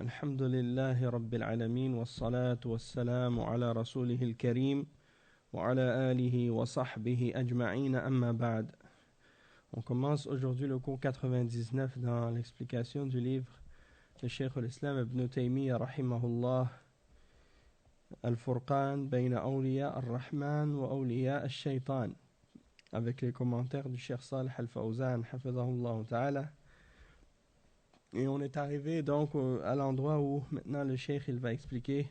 الحمد لله رب العالمين والصلاة والسلام على رسوله الكريم وعلى آله وصحبه أجمعين أما بعد. On commence aujourd'hui le cours 99 dans l'explication du livre de Cheikh al-Islam Ibn Taymiyyah rahimahullah Al-Furqan bayna awliya ar-Rahman wa awliya al-Shaytan, avec les commentaires du Cheikh Salih al-Fawzan hafidhahullah ta'ala. Et on est arrivé donc à l'endroit où maintenant le Cheikh il va expliquer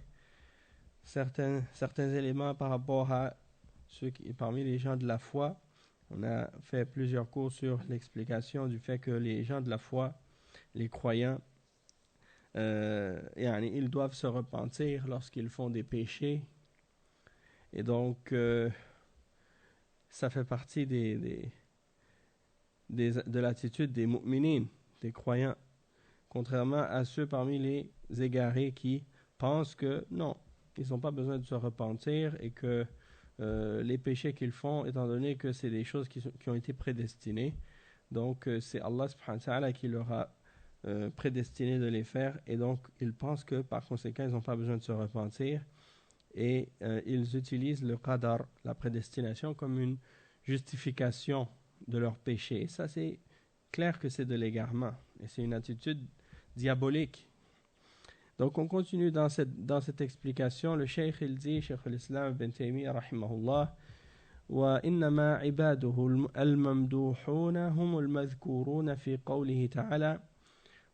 certains éléments par rapport à ceux qui, parmi les gens de la foi. On a fait plusieurs cours sur l'explication du fait que les gens de la foi, les croyants, ils doivent se repentir lorsqu'ils font des péchés. Et donc, ça fait partie de l'attitude des mu'minines, des croyants. Contrairement à ceux parmi les égarés qui pensent que non, ils n'ont pas besoin de se repentir et que les péchés qu'ils font, étant donné que c'est des choses qui ont été prédestinées, donc c'est Allah subhanahu wa ta'ala qui leur a prédestiné de les faire, et donc ils pensent que par conséquent ils n'ont pas besoin de se repentir, et ils utilisent le qadar, la prédestination, comme une justification de leurs péchés. Et ça, c'est clair que c'est de l'égarement, et c'est une attitude diabolique. Donc on continue dans cette explication. Le Cheikh il dit, Cheikh al-Islam Ibn Taymiyyah rahimahullah, wa innama ibaduhu al-mamduhuna hum al-madhkuruna fi qawlihi ta'ala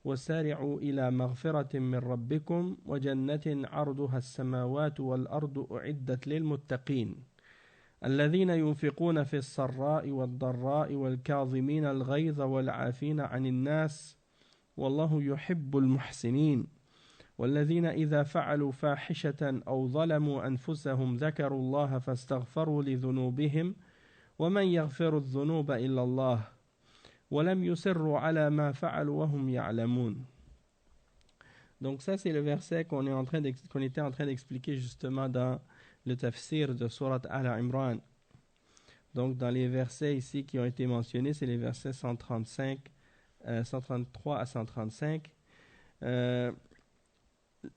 وسارعوا إلى مغفرة من ربكم وجنة عرضها السماوات والأرض أعدت للمتقين الذين ينفقون في السراء والضراء والكاظمين الغيظ والعافين عن الناس والله يحب المحسنين والذين إذا فعلوا فاحشة أو ظلموا أنفسهم ذكروا الله فاستغفروا لذنوبهم ومن يغفر الذنوب إلا الله ولم يصروا على ما فعلوا وهم يعلمون. Donc ça c'est le verset qu'on était en train d'expliquer justement dans le tafsir de Surat Al-Imran. Donc dans les versets ici qui ont été mentionnés, c'est les versets 133 à 135.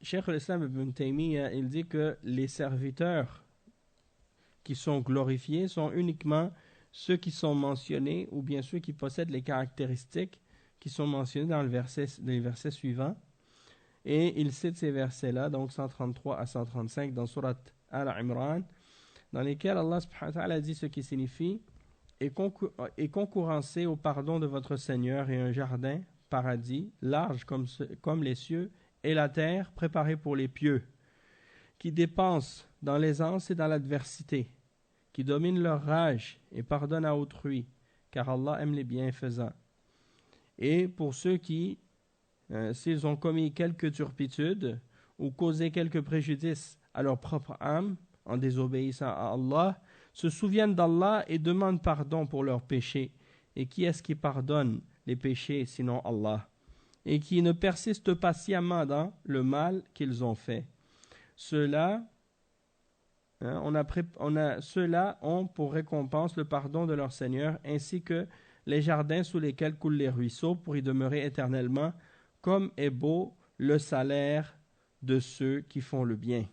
Cheikh al-Islam Ibn Taymiyyah, il dit que les serviteurs qui sont glorifiés sont uniquement ceux qui sont mentionnés, ou bien ceux qui possèdent les caractéristiques qui sont mentionnées dans les versets suivants. Et il cite ces versets-là, donc 133 à 135 dans Surat Al-Imran, dans lesquels Allah subhanahu wa ta'ala dit ce qui signifie et concurrencez au pardon de votre Seigneur et un jardin, paradis, large comme les cieux et la terre, préparé pour les pieux, qui dépensent dans l'aisance et dans l'adversité, qui dominent leur rage et pardonnent à autrui, car Allah aime les bienfaisants. Et pour ceux qui, s'ils ont commis quelque turpitude ou causé quelque préjudice à leur propre âme en désobéissant à Allah, se souviennent d'Allah et demandent pardon pour leurs péchés. Et qui est-ce qui pardonne les péchés sinon Allah? Et qui ne persistent pas sciemment dans le mal qu'ils ont fait. Ceux-là ont pour récompense le pardon de leur Seigneur, ainsi que les jardins sous lesquels coulent les ruisseaux pour y demeurer éternellement, comme est beau le salaire de ceux qui font le bien.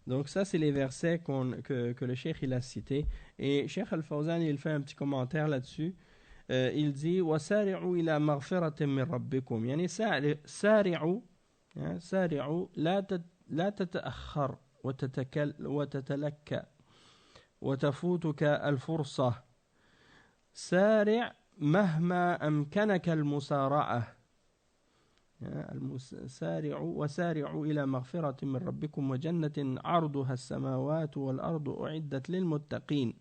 Donc ça c'est les versets que le Cheikh il a cités, et Cheikh Al-Fawzan il fait un petit commentaire là-dessus. Il dit وسارعوا إلى مغفرة من ربكم، يعني سارعوا لا تتأخر وتتلكأ وتفوتك الفرصة، سارع مهما أمكنك المسارعة، وسارعوا إلى مغفرة من ربكم وجنة عرضها السماوات والأرض أعدت للمتقين.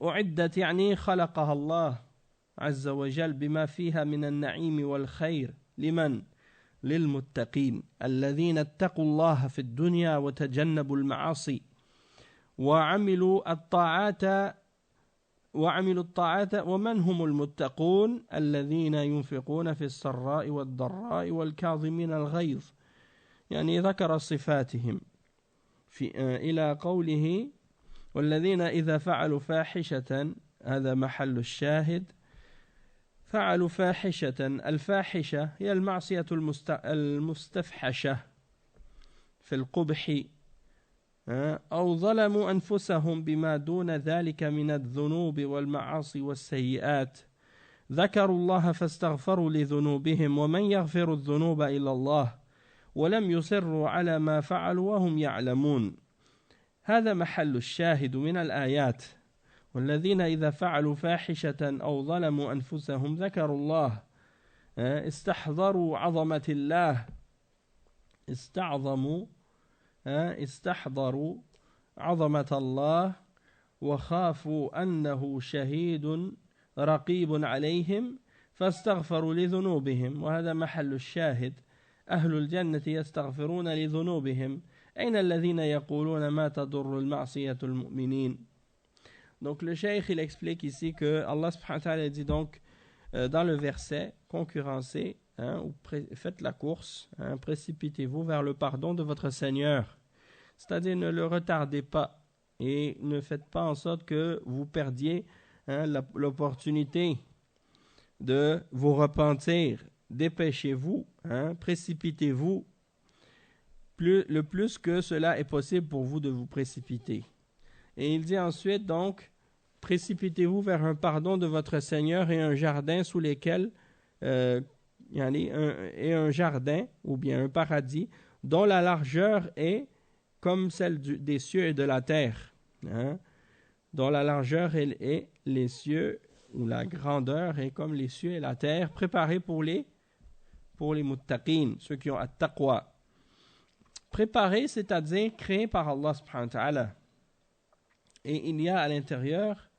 أعدت يعني خلقها الله عز وجل بما فيها من النعيم والخير. لمن؟ للمتقين الذين اتقوا الله في الدنيا وتجنبوا المعاصي وعملوا الطاعات. ومن هم المتقون؟ الذين ينفقون في السراء والضراء والكاظمين الغيظ. يعني ذكر صفاتهم إلى قوله والذين إذا فعلوا فاحشة هذا محل الشاهد. فعلوا فاحشة. الفاحشة هي المعصية المستفحشة في القبح، أو ظلموا أنفسهم بما دون ذلك من الذنوب والمعاصي والسيئات، ذكروا الله فاستغفروا لذنوبهم، ومن يغفر الذنوب إلا الله، ولم يصروا على ما فعلوا وهم يعلمون. هذا محل الشاهد من الآيات. والذين إذا فعلوا فاحشة أو ظلموا أنفسهم ذكروا الله، استحضروا عظمة الله، استحضروا عظمة الله، وخافوا أنه شهيد رقيب عليهم، فاستغفروا لذنوبهم. وهذا محل الشاهد. أهل الجنة يستغفرون لذنوبهم. أين الذين يقولون ما تضر المعصية المؤمنين. Donc le cheikh il explique ici que Allah subhanahu wa ta'ala dit donc dans le verset concurrencé, ou faites la course, précipitez-vous vers le pardon de votre Seigneur, c'est-à-dire ne le retardez pas et ne faites pas en sorte que vous perdiez l'opportunité de vous repentir. Dépêchez-vous, précipitez-vous le plus que cela est possible pour vous de vous précipiter. Et il dit ensuite donc, précipitez-vous vers un pardon de votre Seigneur et un jardin sous lesquels et un jardin ou bien un paradis dont la largeur est comme celle des cieux et de la terre, dont la largeur est les cieux, ou la grandeur est comme les cieux et la terre, préparés pour les muttaqin, ceux qui ont at-taqwa. Préparés, c'est-à-dire créés par Allah subhanahu wa ta'ala. Et il y a à l'intérieur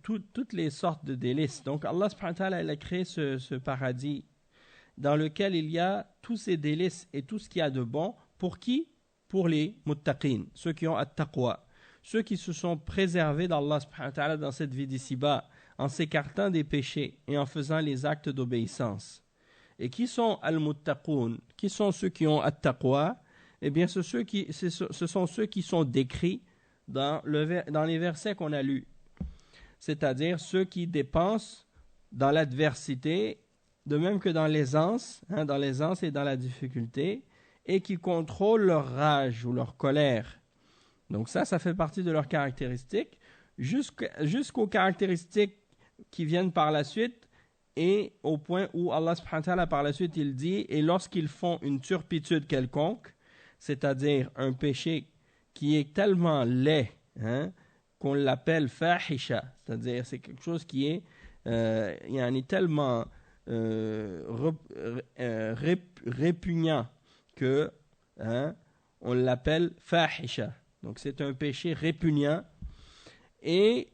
toutes les sortes de délices. Donc Allah subhanahu wa ta'ala, il a créé ce paradis dans lequel il y a tous ces délices et tout ce qu'il y a de bon. Pour qui? Pour les muttaqin, ceux qui ont at-taqwa, ceux qui se sont préservés d'Allah subhanahu wa ta'ala dans cette vie d'ici-bas, en s'écartant des péchés et en faisant les actes d'obéissance. Et qui sont al-muttaqun? Qui sont ceux qui ont at-taqwa? Eh bien, ce sont ceux qui sont décrits dans les versets qu'on a lus. C'est-à-dire ceux qui dépensent dans l'adversité, de même que dans l'aisance, dans l'aisance et dans la difficulté, et qui contrôlent leur rage ou leur colère. Donc ça fait partie de leurs caractéristiques, jusqu'aux caractéristiques qui viennent par la suite, et au point où Allah subhanahu wa ta'ala par la suite il dit, et lorsqu'ils font une turpitude quelconque, c'est-à-dire un péché qui est tellement laid, qu'on l'appelle fahisha, c'est-à-dire c'est quelque chose qui est tellement répugnant que on l'appelle fahisha. Donc c'est un péché répugnant. Et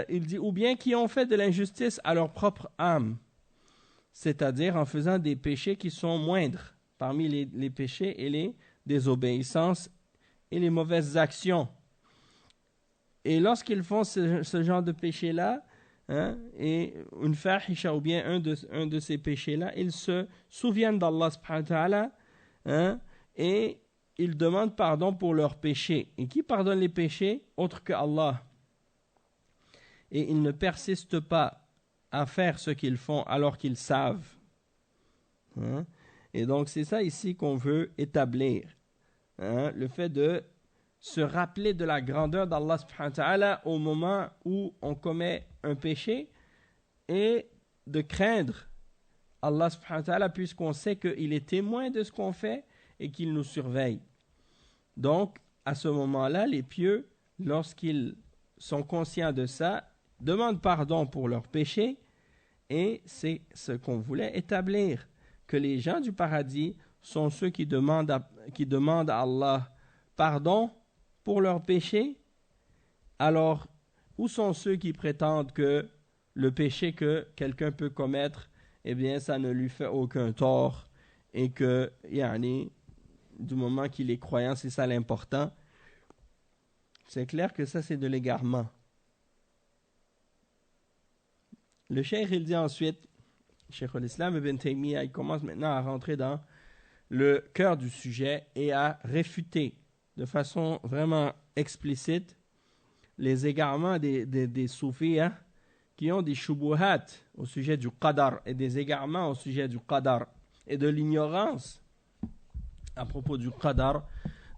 il dit, ou bien qui ont fait de l'injustice à leur propre âme, c'est-à-dire en faisant des péchés qui sont moindres parmi les péchés et les désobéissances et les mauvaises actions. Et lorsqu'ils font ce genre de péché-là, et une fahisha ou bien un de ces péchés-là, ils se souviennent d'Allah subhanahu wa ta'ala, et ils demandent pardon pour leurs péchés. Et qui pardonne les péchés? Autre que Allah. Et ils ne persistent pas à faire ce qu'ils font alors qu'ils savent. Et donc c'est ça ici qu'on veut établir. Le fait de se rappeler de la grandeur d'Allah subhanahu wa ta'ala au moment où on commet un péché, et de craindre Allah subhanahu wa ta'ala puisqu'on sait qu'il est témoin de ce qu'on fait et qu'il nous surveille. Donc à ce moment-là, les pieux, lorsqu'ils sont conscients de ça, demandent pardon pour leurs péchés, et c'est ce qu'on voulait établir, que les gens du paradis sont ceux qui demandent à Allah pardon pour leurs péchés. Alors, où sont ceux qui prétendent que le péché que quelqu'un peut commettre, eh bien, ça ne lui fait aucun tort, et que, du moment qu'il est croyant, c'est ça l'important? C'est clair que ça, c'est de l'égarement. Le cheikh, il dit ensuite, Cheikh al-Islam ibn Taymiyyah, il commence maintenant à rentrer dans le cœur du sujet et à réfuter de façon vraiment explicite les égarements des soufis, hein, qui ont des shubuhat au sujet du qadar et des égarements au sujet du qadar et de l'ignorance à propos du qadar.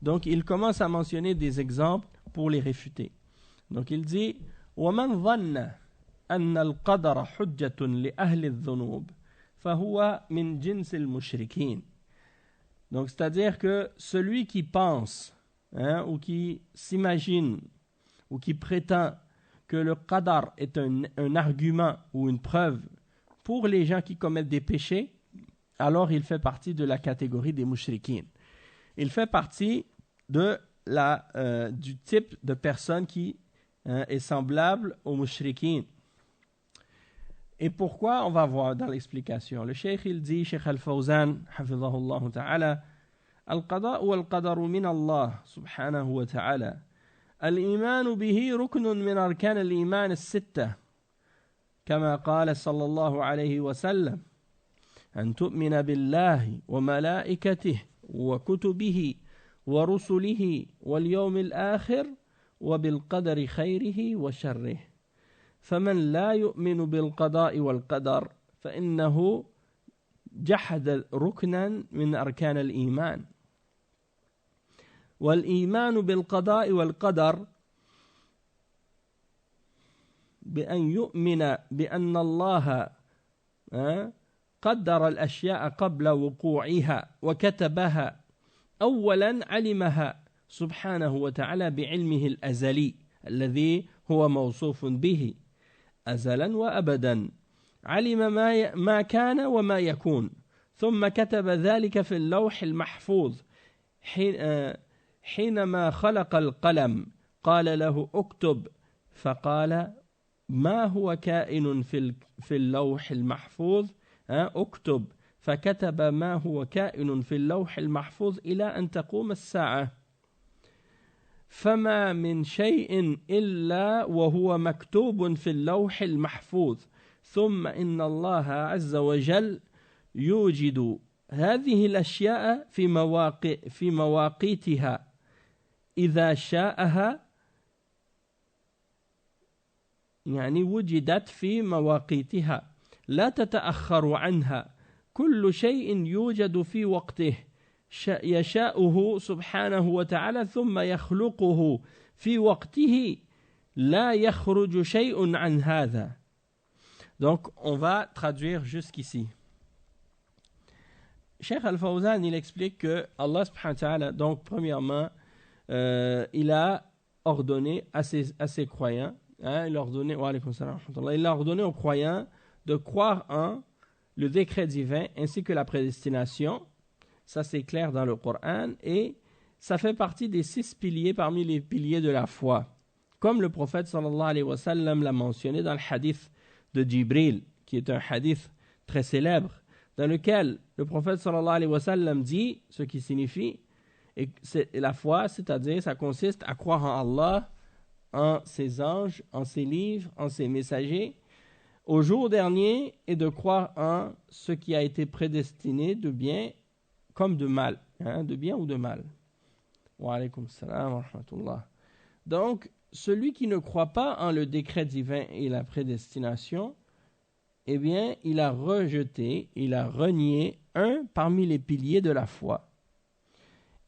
Donc il commence à mentionner des exemples pour les réfuter. Donc il dit وَمَنْ ظَنَّ أَنَّ الْقَدَرَ حُجَّةٌ لِأَهْلِ الذُّنُوبِ فَهُوَ مِنْ جِنْسِ الْمُشْرِكِينَ. Donc c'est-à-dire que celui qui pense, hein, ou qui s'imagine ou qui prétend que le qadar est un argument ou une preuve pour les gens qui commettent des péchés, alors il fait partie de la catégorie des mushrikines. Il fait partie du type de personne qui est semblable aux mushrikines. Et pourquoi? On va voir dans l'explication. Le cheikh il dit, Cheikh Al-Fawzan, hafidhahullah ta'ala, Al-qada wal-qadaru min Allah subhanahu wa ta'ala. الإيمان به ركن من أركان الإيمان الستة كما قال صلى الله عليه وسلم أن تؤمن بالله وملائكته وكتبه ورسله واليوم الآخر وبالقدر خيره وشره فمن لا يؤمن بالقضاء والقدر فإنه جحد ركنا من أركان الإيمان. والإيمان بالقضاء والقدر بأن يؤمن بأن الله قدر الأشياء قبل وقوعها وكتبها أولا علمها سبحانه وتعالى بعلمه الأزلي الذي هو موصوف به أزلا وأبدا علم ما كان وما يكون ثم كتب ذلك في اللوح المحفوظ حينما خلق القلم قال له اكتب فقال ما هو كائن في اللوح المحفوظ اكتب فكتب ما هو كائن في اللوح المحفوظ إلى أن تقوم الساعة فما من شيء إلا وهو مكتوب في اللوح المحفوظ ثم إن الله عز وجل يوجد هذه الأشياء في مواقيتها إذا شاءها يعني وجدت في مواقيتها لا تتأخر عنها كل شيء يوجد في وقته يشاءه سبحانه وتعالى ثم يخلقه في وقته لا يخرج شيء عن هذا. Donc on va traduire jusqu'ici. Cheikh Al-Fawzan il explique que Allah subhanahu wa ta'ala, donc premièrement il a ordonné à ses croyants, hein, il a ordonné aux croyants de croire en le décret divin ainsi que la prédestination. Ça c'est clair dans le Coran et ça fait partie des 6 piliers parmi les piliers de la foi. Comme le prophète sallallahu alayhi wa sallam l'a mentionné dans le hadith de Jibril, qui est un hadith très célèbre, dans lequel le prophète sallallahu alayhi wa sallam dit, ce qui signifie, et la foi, c'est-à-dire ça consiste à croire en Allah, en ses anges, en ses livres, en ses messagers, au jour dernier, et de croire en ce qui a été prédestiné de bien comme de mal, hein, de bien ou de mal. Wa alaykum salam wa rahmatullah. Donc, celui qui ne croit pas en le décret divin et la prédestination, eh bien, il a rejeté, il a renié un parmi les piliers de la foi.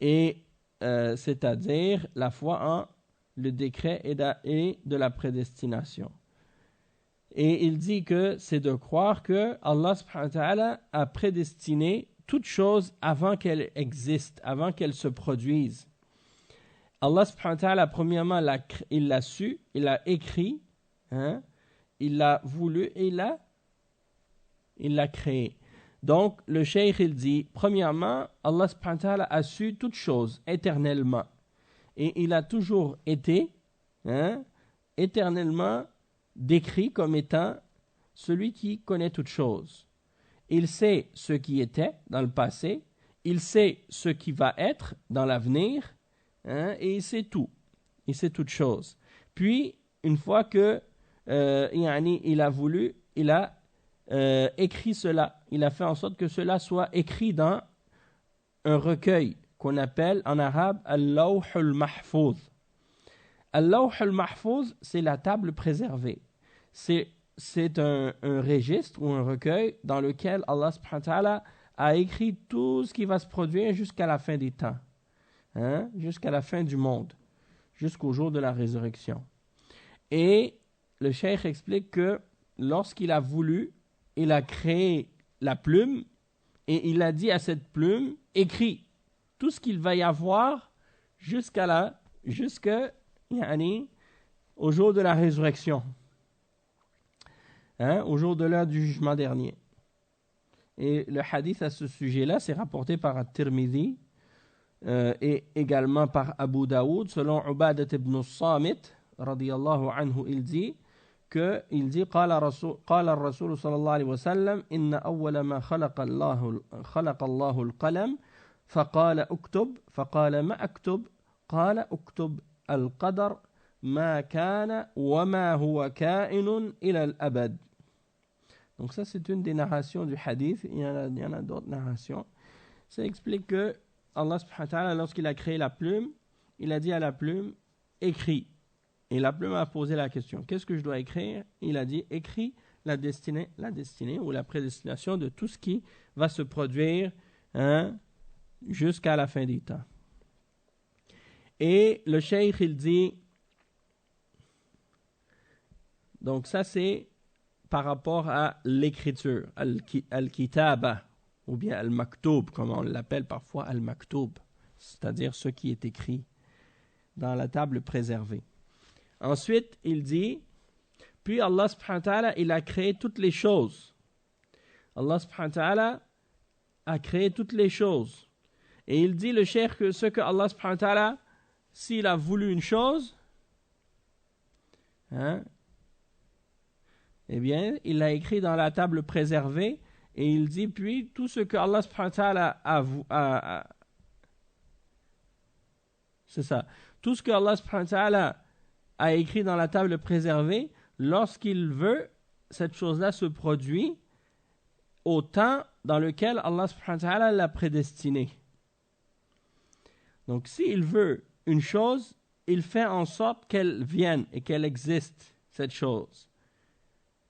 Et c'est-à-dire la foi en le décret et de la prédestination. Et il dit que c'est de croire que Allah subhanahu wa ta'ala a prédestiné toute chose avant qu'elle existe, avant qu'elle se produise. Allah subhanahu wa ta'ala, premièrement, il l'a su, il l'a écrit, hein, il l'a voulu et il l'a créé. Donc, le cheikh, il dit, premièrement, Allah subhanahu wa ta'ala a su toute chose éternellement. Et il a toujours été, hein, éternellement décrit comme étant celui qui connaît toutes choses. Il sait ce qui était dans le passé, il sait ce qui va être dans l'avenir, hein, et il sait tout. Il sait toutes choses. Puis, une fois que il a voulu, il a écrit cela. Il a fait en sorte que cela soit écrit dans un recueil qu'on appelle en arabe Al-Lawh al-Mahfouz. Al-Lawh al-Mahfouz, c'est la table préservée. C'est un registre ou un recueil dans lequel Allah subhanahu wa ta'ala a écrit tout ce qui va se produire jusqu'à la fin des temps. Jusqu'à la fin du monde. Jusqu'au jour de la résurrection. Et le cheikh explique que lorsqu'il a voulu, il a créé la plume et il a dit à cette plume, écris tout ce qu'il va y avoir jusqu'au jour de la résurrection. Au jour de l'heure du jugement dernier. Et le hadith à ce sujet-là, c'est rapporté par At-Tirmidhi et également par Abu Daoud, selon Ubadat ibn Samit, radiyallahu anhu, il dit قال الرسول صلى الله عليه وسلم إن أول ما خلق الله القلم فقال اكتب فقال ما أكتب قال اكتب القدر ما كان وما هو كائن إلى الأبد. Donc ça c'est une des narrations du hadith, il y en a d'autres narrations. Ça explique que Allah subhanahu wa ta'ala, lorsqu'il a créé la plume, il a dit à la plume, écris. Et la plume a posé la question, qu'est-ce que je dois écrire? Il a dit, écris la destinée ou la prédestination de tout ce qui va se produire jusqu'à la fin des temps. Et le cheikh, il dit, donc ça c'est par rapport à l'écriture, al-kitaba, ou bien al-maktoub, comme on l'appelle parfois al-maktoub, c'est-à-dire ce qui est écrit dans la table préservée. Ensuite, il dit, puis Allah subhanahu wa ta'ala, il a créé toutes les choses. Allah subhanahu wa ta'ala a créé toutes les choses. Et il dit, le cheikh, que ce que Allah subhanahu wa ta'ala, s'il a voulu une chose, eh bien, il l'a écrit dans la table préservée, et il dit, puis, tout ce que Allah subhanahu wa ta'ala c'est ça, tout ce que Allah subhanahu wa ta'ala a écrit dans la table préservée, lorsqu'il veut, cette chose-là se produit au temps dans lequel Allah subhanahu wa ta'ala l'a prédestiné. Donc, s'il veut une chose, il fait en sorte qu'elle vienne et qu'elle existe, cette chose,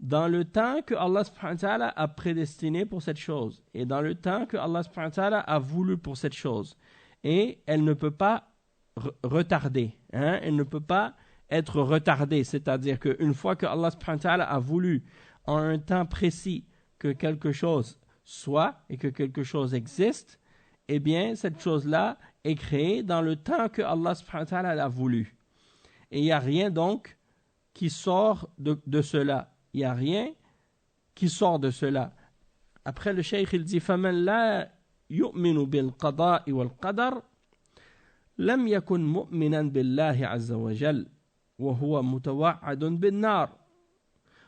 dans le temps que Allah subhanahu wa ta'ala a prédestiné pour cette chose, et dans le temps que Allah subhanahu wa ta'ala a voulu pour cette chose. Et elle ne peut pas retarder, elle ne peut pas être retardée, c'est-à-dire qu'une fois que Allah subhanahu wa ta'ala a voulu en un temps précis que quelque chose soit et que quelque chose existe, eh bien cette chose-là est créée dans le temps que Allah subhanahu wa ta'ala l'a voulu. Et il n'y a rien donc qui sort de cela. Il n'y a rien qui sort de cela. Après le cheikh il dit فَمَنْ لَا يُؤْمِنُ بِالْقَضَاءِ وَالْقَدَرِ لَمْ يَكُنْ مُؤْمِنًا بِاللَّهِ عَزَّ وَجَلَّ وهو متوعد بالنار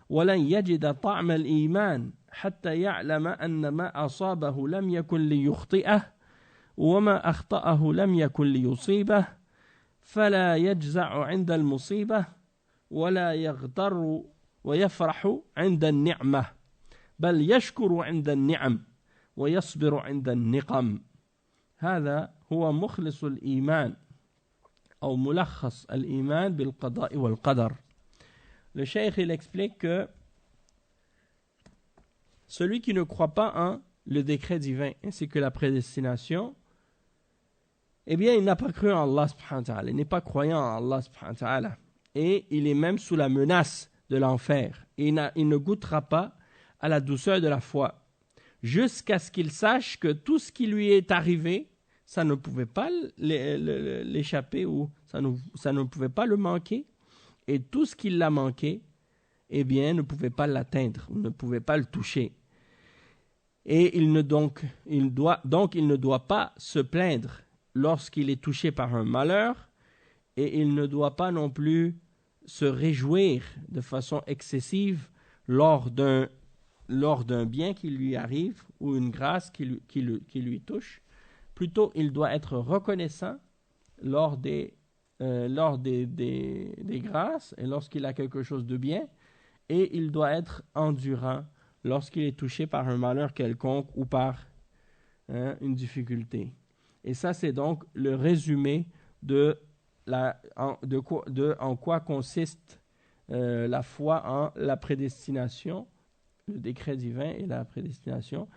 ولن يجد طعم الإيمان حتى يعلم أن ما أصابه لم يكن ليخطئه وما أخطأه لم يكن ليصيبه فلا يجزع عند المصيبة ولا يغتر ويفرح عند النعمة بل يشكر عند النعم ويصبر عند النقم. هذا هو مخلص الإيمان أو ملخص الإيمان بالقضاء والقدر. Le cheikh il explique que celui qui ne croit pas en le décret divin ainsi que la prédestination, eh bien il n'a pas cru en Allah subhanahu wa ta'ala, il n'est pas croyant en Allah subhanahu wa ta'ala, et il est même sous la menace de l'enfer, et il ne goûtera pas à la douceur de la foi jusqu'à ce qu'il sache que tout ce qui lui est arrivé, ça ne pouvait pas l'échapper ou ça ne pouvait pas le manquer, et tout ce qui l'a manqué, eh bien, ne pouvait pas l'atteindre, ne pouvait pas le toucher. Et il ne doit pas se plaindre lorsqu'il est touché par un malheur, et il ne doit pas non plus se réjouir de façon excessive lors d'un bien qui lui arrive ou une grâce qui lui touche. Plutôt, il doit être reconnaissant lors des grâces et lorsqu'il a quelque chose de bien, et il doit être endurant lorsqu'il est touché par un malheur quelconque ou par une difficulté. Et ça, c'est donc le résumé de en quoi consiste la foi en la prédestination, le décret divin et la prédestination.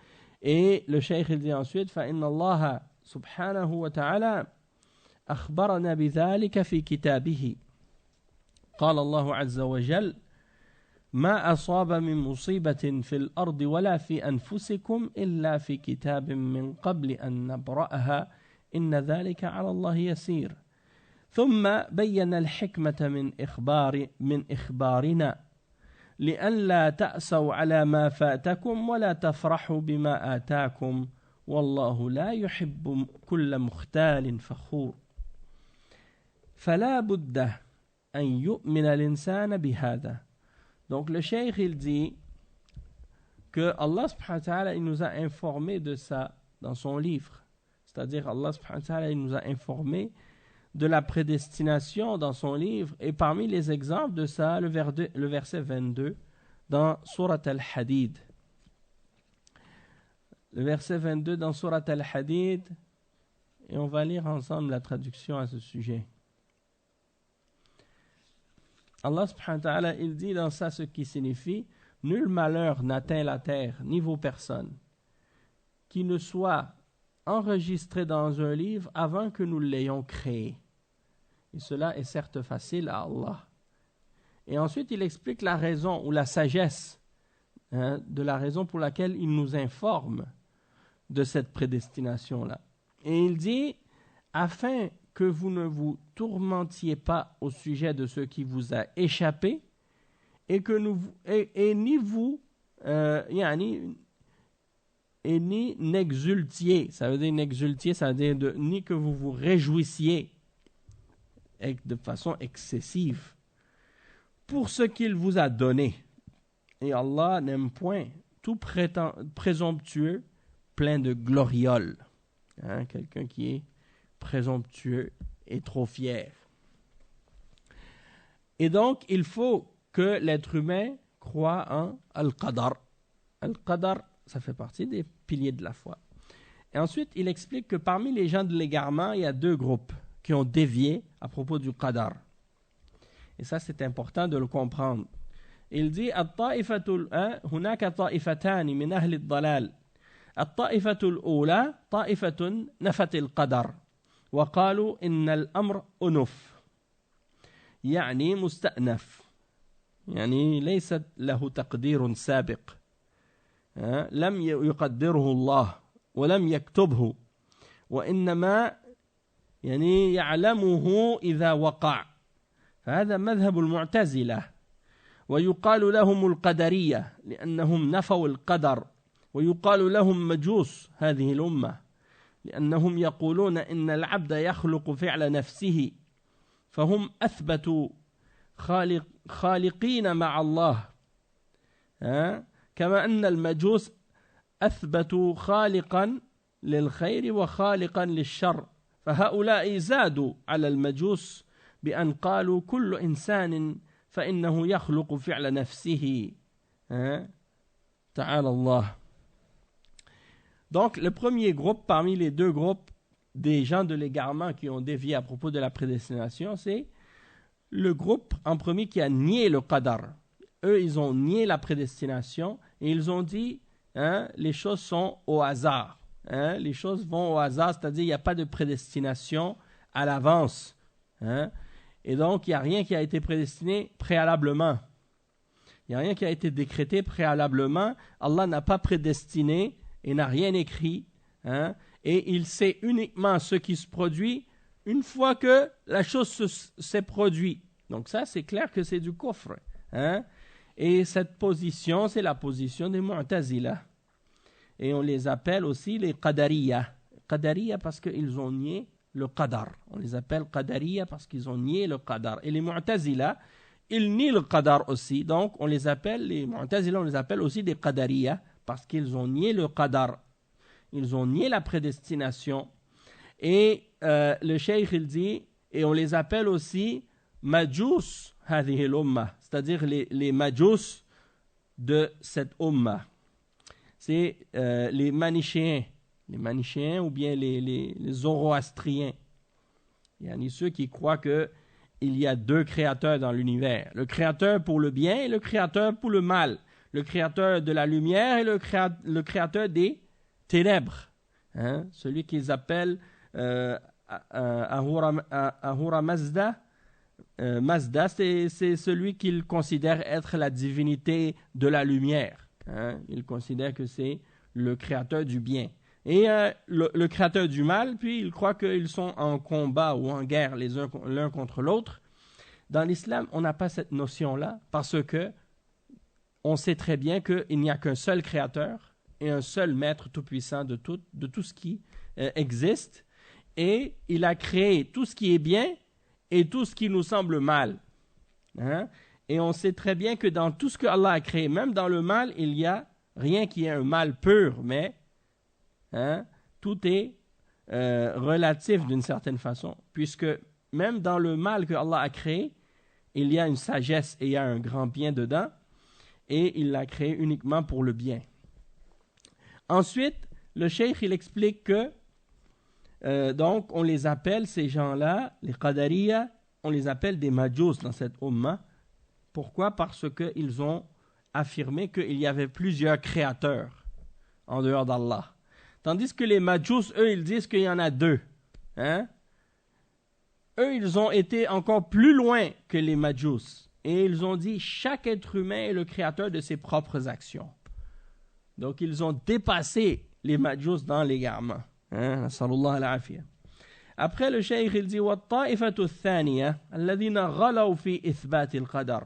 Et le cheikh il dit ensuite فَإِنَّ اللَّهَ سُبْحَانَهُ وَتَعَالَى أخبرنا بذلك في كتابه قال الله عز وجل ما أصاب من مصيبة في الأرض ولا في أنفسكم إلا في كتاب من قبل أن نبرأها إن ذلك على الله يسير ثم بين الحكمة من إخبارنا لئلا تأسوا على ما فاتكم ولا تفرحوا بما آتاكم والله لا يحب كل مختال فخور فلا بد أن يؤمن الإنسان بهذا. Donc le cheikh il dit que Allah subhanahu wa ta'ala il nous a informé de ça dans son livre, c'est-à-dire Allah subhanahu wa ta'ala il nous a informé de la prédestination dans son livre, et parmi les exemples de ça le verset 22 dans Surat Al-Hadid. Le verset 22 dans Surat Al-Hadid, et on va lire ensemble la traduction à ce sujet. Allah subhanahu wa ta'ala, il dit dans ça ce qui signifie « Nul malheur n'atteint la terre, ni vos personnes, qui ne soit enregistré dans un livre avant que nous l'ayons créé. » Et cela est certes facile à Allah. Et ensuite, il explique la raison ou la sagesse de la raison pour laquelle il nous informe de cette prédestination-là. Et il dit « Afin que vous ne vous tourmentiez pas au sujet de ce qui vous a échappé et que ni vous ni n'exultiez, ça veut dire n'exultiez, ça veut dire ni que vous vous réjouissiez de façon excessive pour ce qu'il vous a donné. Et Allah n'aime point tout présomptueux plein de glorioles. Quelqu'un qui est présomptueux et trop fier. Et donc, il faut que l'être humain croit en Al-Qadar. Al-Qadar, ça fait partie des piliers de la foi. Et ensuite, il explique que parmi les gens de l'égarement, il y a deux groupes qui ont dévié à propos du Qadar. Et ça, c'est important de le comprendre. Il dit هناك طائفتان من أهل الضلال الطائفة الأولى طائفة نفت القدر وقالوا إن الأمر أنف يعني مستأنف يعني ليس له تقدير سابق لم يقدره الله ولم يكتبه وإنما يعني يعلمه إذا وقع فهذا مذهب المعتزلة ويقال لهم القدرية لأنهم نفوا القدر ويقال لهم مجوس هذه الأمة لأنهم يقولون إن العبد يخلق فعل نفسه فهم أثبتوا خالقين مع الله كما أن المجوس أثبتوا خالقا للخير وخالقا للشر فهؤلاء زادوا على المجوس بأن قالوا كل إنسان فإنه يخلق فعل نفسه تعالى الله. Donc, le premier groupe, parmi les deux groupes des gens de l'égarement qui ont dévié à propos de la prédestination, c'est le groupe en premier qui a nié le qadar. Eux, ils ont nié la prédestination et ils ont dit les choses sont au hasard. Les choses vont au hasard, c'est-à-dire il n'y a pas de prédestination à l'avance. Et donc, il n'y a rien qui a été prédestiné préalablement. Il n'y a rien qui a été décrété préalablement. Allah n'a pas prédestiné et n'a rien écrit. Et il sait uniquement ce qui se produit une fois que la chose s'est produite. Donc ça, c'est clair que c'est du kufr. Et cette position, c'est la position des Mu'tazila. Et on les appelle aussi les Qadariya. Qadariya parce qu'ils ont nié le Qadar. On les appelle Qadariya parce qu'ils ont nié le Qadar. Et les Mu'tazila, ils nient le Qadar aussi. Donc on les appelle, les Mu'tazila, on les appelle aussi des Qadariya parce qu'ils ont nié le Qadar. Ils ont nié la prédestination. Et le cheikh il dit, et on les appelle aussi Majus hadhihi l'umma, c'est-à-dire les Majus de cette umma. C'est les manichéens ou bien les zoroastriens. Yani ceux qui croient qu'il y a deux créateurs dans l'univers. Le créateur pour le bien et le créateur pour le mal. Le créateur de la lumière et le créateur des ténèbres. Hein? Celui qu'ils appellent Ahura Mazda. Mazda, c'est celui qu'ils considèrent être la divinité de la lumière. Hein? Ils considèrent que c'est le créateur du bien. Et le créateur du mal, puis ils croient qu'ils sont en combat ou en guerre l'un contre l'autre. Dans l'islam, on n'a pas cette notion-là parce que on sait très bien qu'il n'y a qu'un seul créateur et un seul maître tout-puissant de tout ce qui existe. Et il a créé tout ce qui est bien et tout ce qui nous semble mal. Hein? Et on sait très bien que dans tout ce que Allah a créé, même dans le mal, il n'y a rien qui est un mal pur, mais tout est relatif d'une certaine façon, puisque même dans le mal que Allah a créé, il y a une sagesse et il y a un grand bien dedans, et il l'a créé uniquement pour le bien. Ensuite, le cheikh il explique que donc on les appelle, ces gens-là, les Qadariya, on les appelle des Majous dans cette Ummah. Pourquoi? Parce qu'ils ont affirmé qu'il y avait plusieurs créateurs en dehors d'Allah. Tandis que les Majous, eux, ils disent qu'il y en a deux. Hein? Eux, ils ont été encore plus loin que les Majous. Et ils ont dit chaque être humain est le créateur de ses propres actions. Donc, ils ont dépassé les Majous dans l'égarement. Hein? Après, le cheikh, il dit وَالطَّائِفَةُ الثَّانِيَةِ الَّذِينَ غَلَوْا فِي إِثْبَاتِ الْقَدَرِ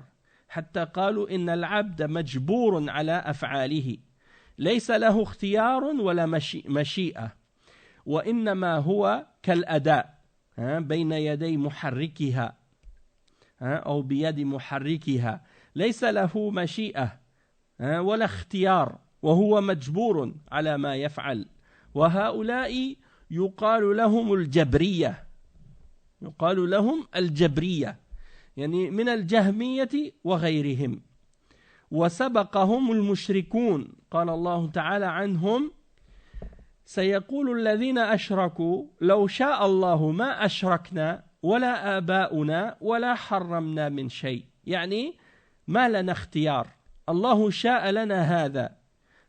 حَتَّى قَالُوا إِنَّ الْعَبْدَ مَجْبُورٌ عَلَى أَفْعَالِهِ ليس له اختيار ولا مشيئة وإنما هو كالأداء بين يدي محركها أو بيد محركها ليس له مشيئة ولا اختيار وهو مجبور على ما يفعل وهؤلاء يقال لهم الجبرية يعني من الجهمية وغيرهم وسبقهم المشركون قال الله تعالى عنهم سيقول الذين أشركوا لو شاء الله ما أشركنا ولا آباؤنا ولا حرمنا من شيء يعني ما لنا اختيار الله شاء لنا هذا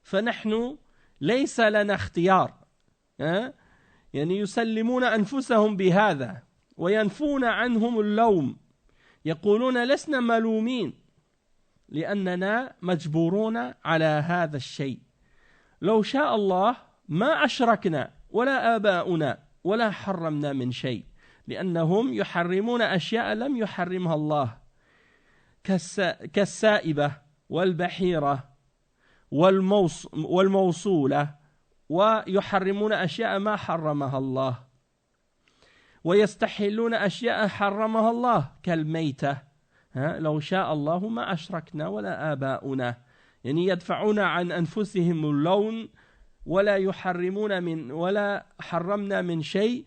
فنحن ليس لنا اختيار يعني يسلمون أنفسهم بهذا وينفون عنهم اللوم يقولون لسنا ملومين لأننا مجبورون على هذا الشيء لو شاء الله ما أشركنا ولا آباؤنا ولا حرمنا من شيء لأنهم يحرمون أشياء لم يحرمها الله كالسائبة والبحيرة والموصولة ويحرمون أشياء ما حرمها الله ويستحلون أشياء حرمها الله كالميتة لو شاء الله ما أشركنا ولا آباؤنا يعني يدفعون عن أنفسهم اللون ولا يحرمون ولا حرمنا من شيء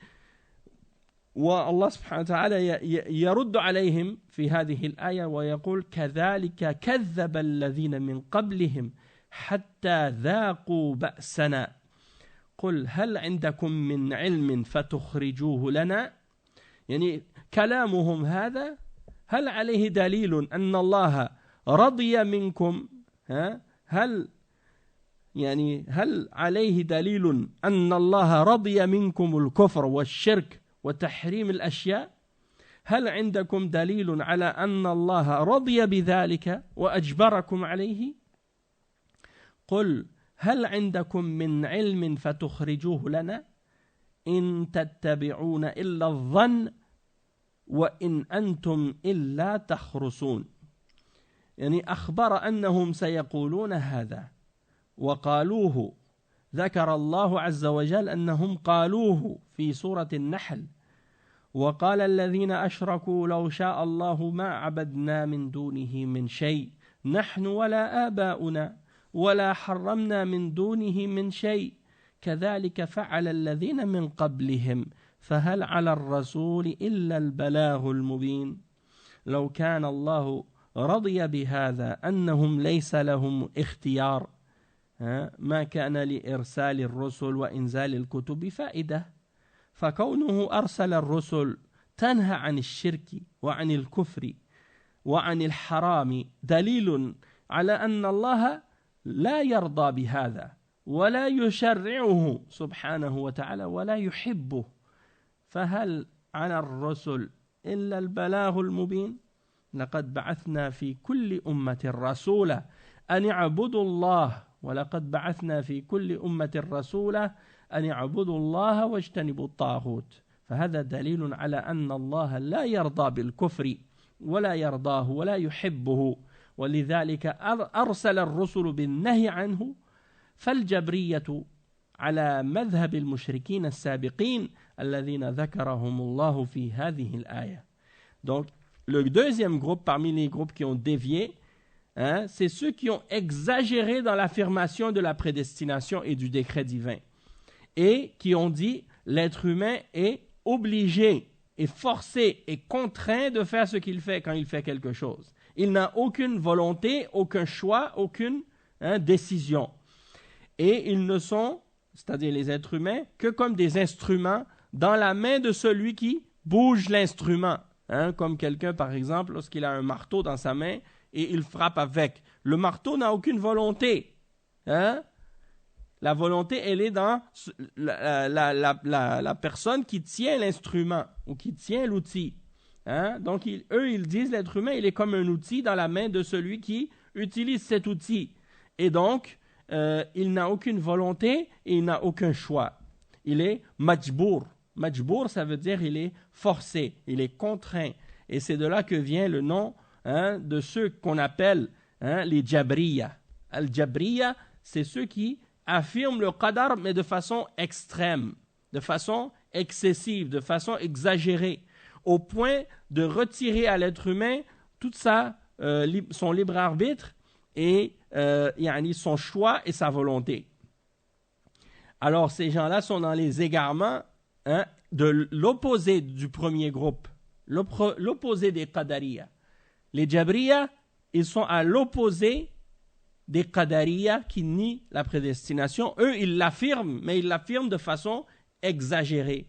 والله سبحانه وتعالى يرد عليهم في هذه الآية ويقول كذلك كذب الذين من قبلهم حتى ذاقوا بأسنا قل هل عندكم من علم فتخرجوه لنا يعني كلامهم هذا هل عليه دليل أن الله رضي منكم هل عليه دليل أن الله رضي منكم الكفر والشرك وتحريم الأشياء هل عندكم دليل على أن الله رضي بذلك وأجبركم عليه قل هل عندكم من علم فتخرجوه لنا إن تتبعون إلا الظن وإن أنتم إلا تخرصون يعني أخبر أنهم سيقولون هذا وقالوه ذكر الله عز وجل أنهم قالوه في سورة النحل وقال الذين أشركوا لو شاء الله ما عبدنا من دونه من شيء نحن ولا آباؤنا ولا حرمنا من دونه من شيء كذلك فعل الذين من قبلهم فهل على الرسول إلا البلاغ المبين لو كان الله رضي بهذا أنهم ليس لهم اختيار ما كان لإرسال الرسل وإنزال الكتب فائدة فكونه أرسل الرسل تنهى عن الشرك وعن الكفر وعن الحرام دليل على أن الله لا يرضى بهذا ولا يشرعه سبحانه وتعالى ولا يحبه فهل على الرسل إلا البلاغ المبين لقد بعثنا في كل أمة رسولا أن يعبدوا الله ولقد بعثنا في كل أمة رسولا أن يعبدوا الله واجتنبوا الطاغوت فهذا دليل على أن الله لا يرضى بالكفر ولا يرضاه ولا يحبه ولذلك أرسل الرسل بالنهي عنه فالجبرية على مذهب المشركين السابقين الذين ذكرهم الله في هذه الآية. Donc, le deuxième groupe parmi les groupes qui ont dévié, c'est ceux qui ont exagéré dans l'affirmation de la prédestination et du décret divin et qui ont dit l'être humain est obligé et forcé et contraint de faire ce qu'il fait quand il fait quelque chose. Il n'a aucune volonté, aucun choix, aucune décision. Et ils ne sont, c'est-à-dire les êtres humains, que comme des instruments dans la main de celui qui bouge l'instrument. Comme quelqu'un, par exemple, lorsqu'il a un marteau dans sa main et il frappe avec. Le marteau n'a aucune volonté. La volonté, elle est dans la personne qui tient l'instrument ou qui tient l'outil. Donc, eux, ils disent l'être humain, il est comme un outil dans la main de celui qui utilise cet outil. Et donc, il n'a aucune volonté et il n'a aucun choix. Il est majbour. Majbour, ça veut dire il est forcé, il est contraint. Et c'est de là que vient le nom de ceux qu'on appelle les Jabriya. Al-Jabriya, c'est ceux qui affirment le qadar, mais de façon extrême, de façon excessive, de façon exagérée, au point de retirer à l'être humain tout son libre arbitre et son choix et sa volonté. Alors, ces gens-là sont dans les égarements de l'opposé du premier groupe, l'opposé des Qadariya. Les Jabriya, ils sont à l'opposé des Qadariya qui nient la prédestination. Eux, ils l'affirment, mais ils l'affirment de façon exagérée.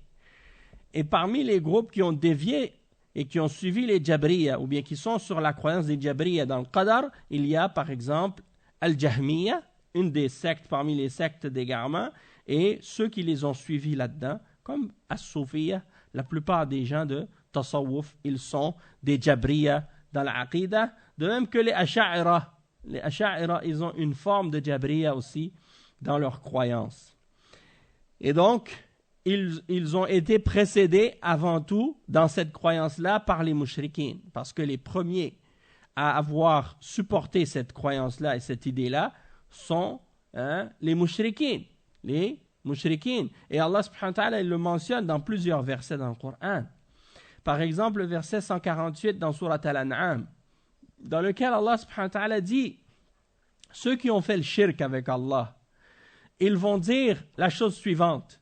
Et parmi les groupes qui ont dévié et qui ont suivi les Jabriya, ou bien qui sont sur la croyance des Jabriya dans le Qadar, il y a par exemple Al-Jahmiya, une des sectes parmi les sectes d'égarement, et ceux qui les ont suivis là-dedans, comme As-Soufiyya, la plupart des gens de Tasawwuf, ils sont des Jabriya dans l'Aqidah, de même que les Asha'ira. Les Asha'ira, ils ont une forme de Jabriya aussi dans leur croyance. Et donc, ils ont été précédés avant tout dans cette croyance-là par les mushrikines, parce que les premiers à avoir supporté cette croyance-là et cette idée-là sont les mushrikines. Les mushrikines. Et Allah subhanahu wa ta'ala, il le mentionne dans plusieurs versets dans le Coran. Par exemple, le verset 148 dans Surat Al-An'am, dans lequel Allah subhanahu wa ta'ala dit, ceux qui ont fait le shirk avec Allah, ils vont dire la chose suivante.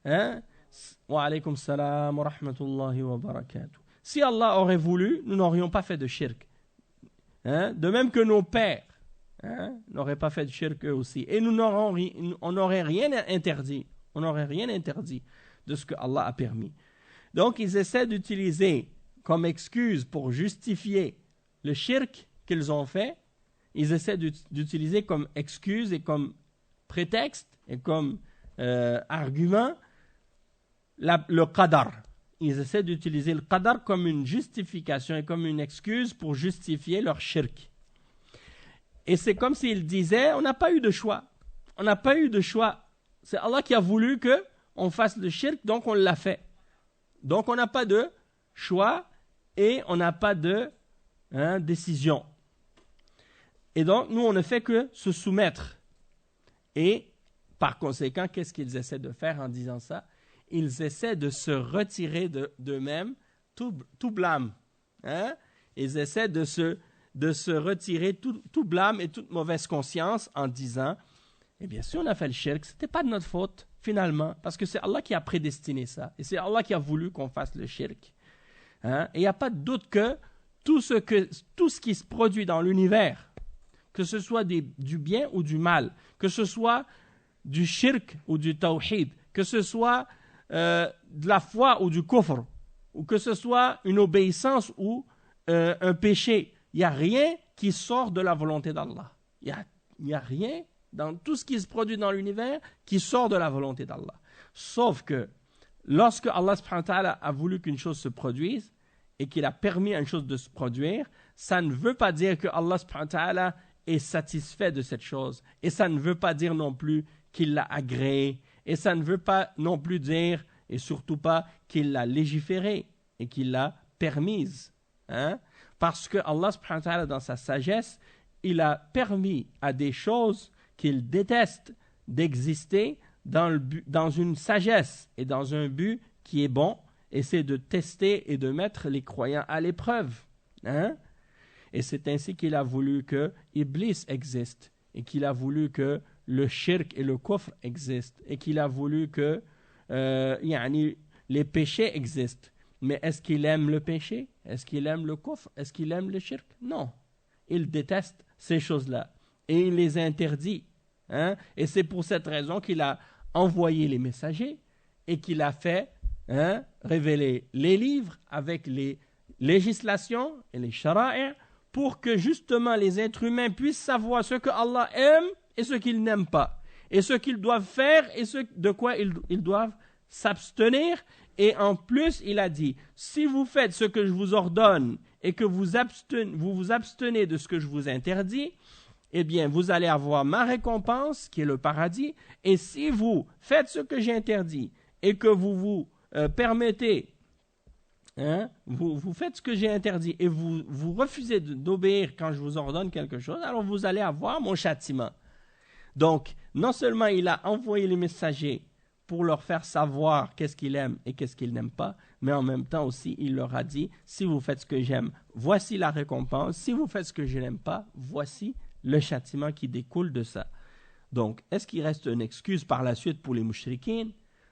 Wa alaykum salam wa rahmatullahi wa barakatuh. Si Allah aurait voulu, nous n'aurions pas fait de shirk. De même que nos pères n'auraient pas fait de shirk eux aussi. Et on n'aurait rien interdit. On n'aurait rien interdit de ce que Allah a permis. Donc, ils essaient d'utiliser comme excuse pour justifier le shirk qu'ils ont fait. Ils essaient d'utiliser comme excuse et comme prétexte et comme argument le qadar. Ils essaient d'utiliser le qadar comme une justification et comme une excuse pour justifier leur shirk. Et c'est comme s'ils disaient, on n'a pas eu de choix. On n'a pas eu de choix. C'est Allah qui a voulu qu'on fasse le shirk, donc on l'a fait. Donc on n'a pas de choix et on n'a pas de décision. Et donc nous, on ne fait que se soumettre. Et par conséquent, qu'est-ce qu'ils essaient de faire en disant ça? Ils essaient de se retirer d'eux-mêmes tout blâme. Ils essaient de se retirer tout blâme et toute mauvaise conscience en disant, eh bien, si on a fait le shirk, ce n'était pas de notre faute, finalement, parce que c'est Allah qui a prédestiné ça. Et c'est Allah qui a voulu qu'on fasse le shirk. Et il n'y a pas de doute que tout ce qui se produit dans l'univers, que ce soit du bien ou du mal, que ce soit du shirk ou du tawhid, que ce soit de la foi ou du kufr, ou que ce soit une obéissance ou un péché. Il n'y a rien qui sort de la volonté d'Allah. Il n'y a rien dans tout ce qui se produit dans l'univers qui sort de la volonté d'Allah. Sauf que lorsque Allah subhanahu wa ta'ala a voulu qu'une chose se produise et qu'il a permis à une chose de se produire, ça ne veut pas dire que Allah subhanahu wa ta'ala est satisfait de cette chose. Et ça ne veut pas dire non plus qu'il l'a agréé. Et ça ne veut pas non plus dire, et surtout pas, qu'il l'a légiféré et qu'il l'a permise. Hein? Parce que Allah subhanahu wa ta'ala, dans sa sagesse, il a permis à des choses qu'il déteste d'exister dans une sagesse et dans un but qui est bon, et c'est de tester et de mettre les croyants à l'épreuve. Hein? Et c'est ainsi qu'il a voulu que Iblis existe, et qu'il a voulu que le shirk et le kufr existent, et qu'il a voulu que les péchés existent. Mais est-ce qu'il aime le péché? Est-ce qu'il aime le kufr? Est-ce qu'il aime le shirk? Non. Il déteste ces choses-là. Et il les interdit. Hein? Et c'est pour cette raison qu'il a envoyé les messagers et qu'il a fait révéler les livres avec les législations et les shara'i' pour que justement les êtres humains puissent savoir ce que Allah aime et ce qu'il n'aime pas. Et ce qu'ils doivent faire et ce de quoi ils doivent s'abstenir. Et en plus, il a dit, si vous faites ce que je vous ordonne et que vous vous abstenez de ce que je vous interdis, eh bien, vous allez avoir ma récompense, qui est le paradis. Et si vous faites ce que j'ai interdit et que vous vous permettez, vous faites ce que j'ai interdit et vous refusez d'obéir quand je vous ordonne quelque chose, alors vous allez avoir mon châtiment. Donc, non seulement il a envoyé les messagers pour leur faire savoir qu'est-ce qu'il aime et qu'est-ce qu'il n'aime pas, mais en même temps aussi, il leur a dit, si vous faites ce que j'aime, voici la récompense. Si vous faites ce que je n'aime pas, voici le châtiment qui découle de ça. Donc, est-ce qu'il reste une excuse par la suite pour les mouchriquines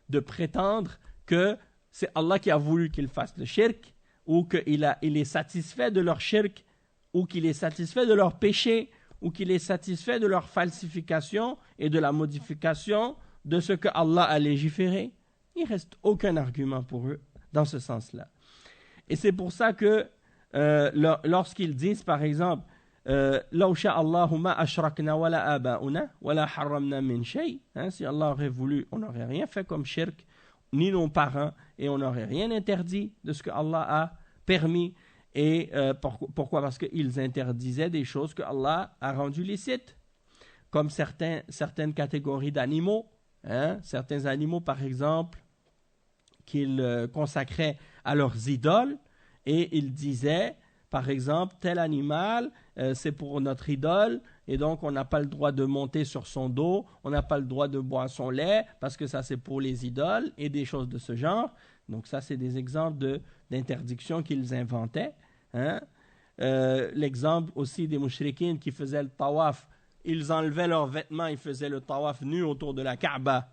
de prétendre que c'est Allah qui a voulu qu'ils fassent le shirk, ou qu'il est satisfait de leur shirk, ou qu'il est satisfait de leur péché, ou qu'il est satisfait de leur falsification et de la modification de ce que Allah a légiféré? Il ne reste aucun argument pour eux dans ce sens-là. Et c'est pour ça que lorsqu'ils disent, par exemple, si Allah aurait voulu, on n'aurait rien fait comme shirk, ni nos parents, et on n'aurait rien interdit de ce que Allah a permis. Et pourquoi? Parce qu'ils interdisaient des choses que Allah a rendues licites, comme certaines catégories d'animaux. Certains animaux, par exemple, qu'ils consacraient à leurs idoles, et ils disaient, par exemple, tel animal, c'est pour notre idole, et donc on n'a pas le droit de monter sur son dos, on n'a pas le droit de boire son lait, parce que ça c'est pour les idoles, et des choses de ce genre. Donc ça c'est des exemples d'interdictions qu'ils inventaient. L'exemple aussi des mouchriquines qui faisaient le tawaf, ils enlevaient leurs vêtements, ils faisaient le tawaf nu autour de la Kaaba.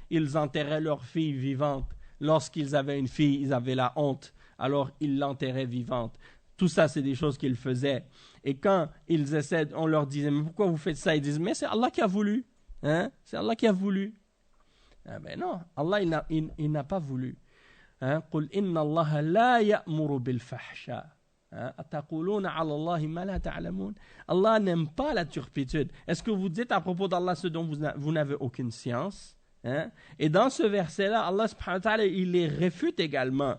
Ils enterraient leur fille vivante. Lorsqu'ils avaient une fille, ils avaient la honte. Alors, ils l'enterraient vivante. Tout ça, c'est des choses qu'ils faisaient. Et quand ils essaient, on leur disait, mais pourquoi vous faites ça? Ils disent, mais c'est Allah qui a voulu. C'est Allah qui a voulu. Ben non, Allah, il n'a pas voulu. قُلْ إِنَّ اللَّهَ لَا يَأْمُرُ بِالْفَحْشَاءِ Allah n'aime pas la turpitude. Est-ce que vous dites à propos d'Allah ce dont vous n'avez aucune science? Et dans ce verset-là, Allah subhanahu wa ta'ala, il les réfute également.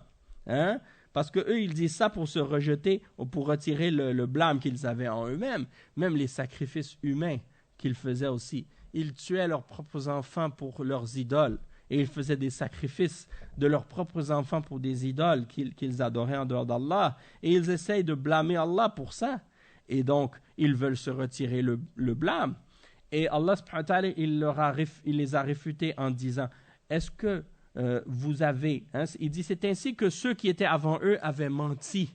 Parce qu'eux, ils disent ça pour se rejeter ou pour retirer le blâme qu'ils avaient en eux-mêmes. Même les sacrifices humains qu'ils faisaient aussi. Ils tuaient leurs propres enfants pour leurs idoles. Et ils faisaient des sacrifices de leurs propres enfants pour des idoles qu'ils adoraient en dehors d'Allah. Et ils essayent de blâmer Allah pour ça. Et donc, ils veulent se retirer le blâme. Et Allah subhanahu wa ta'ala, il les a réfutés en disant, est-ce que vous avez... il dit, c'est ainsi que ceux qui étaient avant eux avaient menti,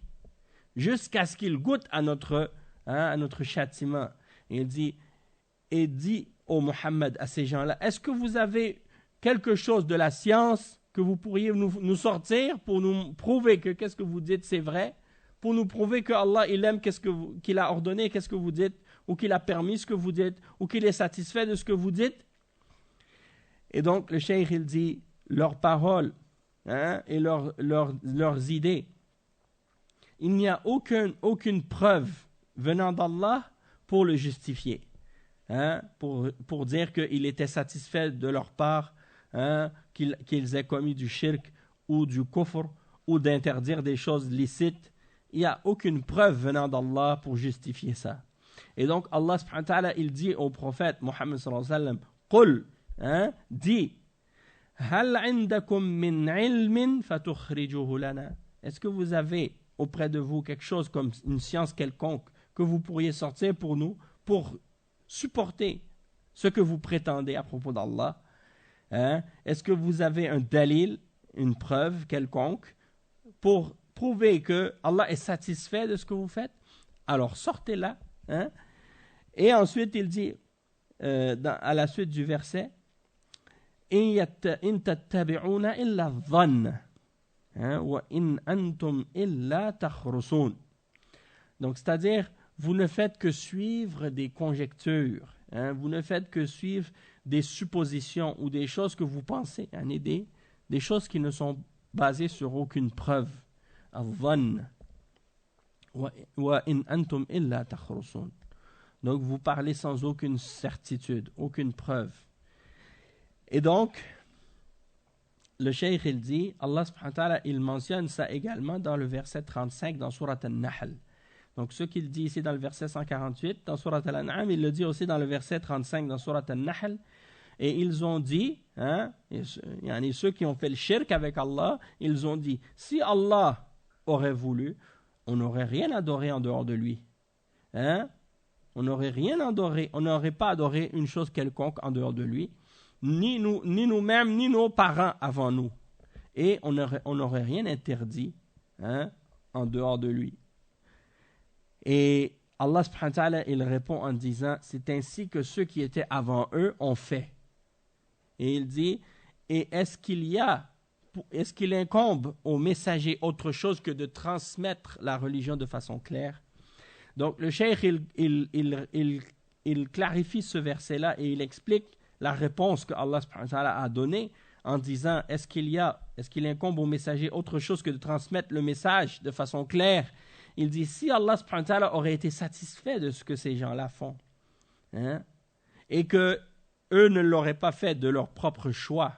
jusqu'à ce qu'ils goûtent à notre châtiment. Et il dit au Muhammad, à ces gens-là, est-ce que vous avez quelque chose de la science que vous pourriez nous sortir pour nous prouver que qu'est-ce que vous dites c'est vrai, pour nous prouver que Allah il aime qu'il a ordonné qu'est-ce que vous dites, ou qu'il a permis ce que vous dites, ou qu'il est satisfait de ce que vous dites? Et donc le cheikh il dit, leurs paroles et leurs idées. Il n'y a aucune preuve venant d'Allah pour le justifier. Pour dire qu'il était satisfait de leur part, qu'ils aient commis du shirk ou du kufr ou d'interdire des choses licites. Il n'y a aucune preuve venant d'Allah pour justifier ça. Et donc Allah subhanahu wa ta'ala, il dit au prophète Mohammed sallallahu alayhi wa sallam, Qul, dis, Hal indakum min ilmin fatukhrijuhu lana. Est-ce que vous avez auprès de vous quelque chose comme une science quelconque que vous pourriez sortir pour nous, pour supporter ce que vous prétendez à propos d'Allah? Est-ce que vous avez un dalil, une preuve quelconque pour prouver que Allah est satisfait de ce que vous faites? Alors sortez-la. Et ensuite il dit à la suite du verset, In tattabi'una illa dhann wa in antum illa takhrusun. Donc c'est-à-dire, vous ne faites que suivre des conjectures, vous ne faites que suivre des suppositions ou des choses que vous pensez, des choses qui ne sont basées sur aucune preuve. Al-dhann wa in antum illa takhrusun. Donc vous parlez sans aucune certitude, aucune preuve. Et donc, le cheikh il dit, Allah subhanahu wa ta'ala, il mentionne ça également dans le verset 35 dans Surat An-Nahl. Donc ce qu'il dit ici dans le verset 148 dans Surat Al-An'am, il le dit aussi dans le verset 35 dans Surat An-Nahl. Et ils ont dit, ceux qui ont fait le shirk avec Allah, ils ont dit, si Allah aurait voulu, on n'aurait rien adoré en dehors de lui. On n'aurait rien adoré, on n'aurait pas adoré une chose quelconque en dehors de lui, ni nous-mêmes, ni nos parents avant nous. Et on n'aurait rien interdit en dehors de lui. Et Allah subhanahu wa ta'ala, il répond en disant, c'est ainsi que ceux qui étaient avant eux ont fait. Et il dit, et est-ce qu'il incombe aux messagers autre chose que de transmettre la religion de façon claire? Donc le cheikh, il clarifie ce verset-là et il explique la réponse que Allah subhanahu wa ta'ala a donnée en disant, est-ce qu'il incombe aux messagers autre chose que de transmettre le message de façon claire? Il dit, si Allah subhanahu wa ta'ala aurait été satisfait de ce que ces gens-là font, et que eux ne l'auraient pas fait de leur propre choix,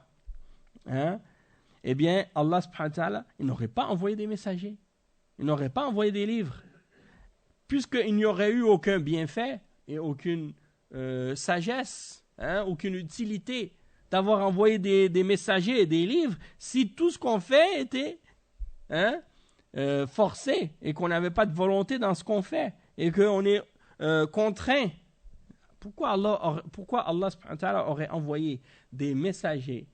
eh bien, Allah subhanahu wa ta'ala, il n'aurait pas envoyé des messagers, il n'aurait pas envoyé des livres, puisqu'il n'y aurait eu aucun bienfait et aucune sagesse, aucune utilité d'avoir envoyé des messagers et des livres si tout ce qu'on fait était forcé et qu'on n'avait pas de volonté dans ce qu'on fait et qu'on est contraint. Pourquoi Allah subhanahu wa ta'ala aurait envoyé des messagers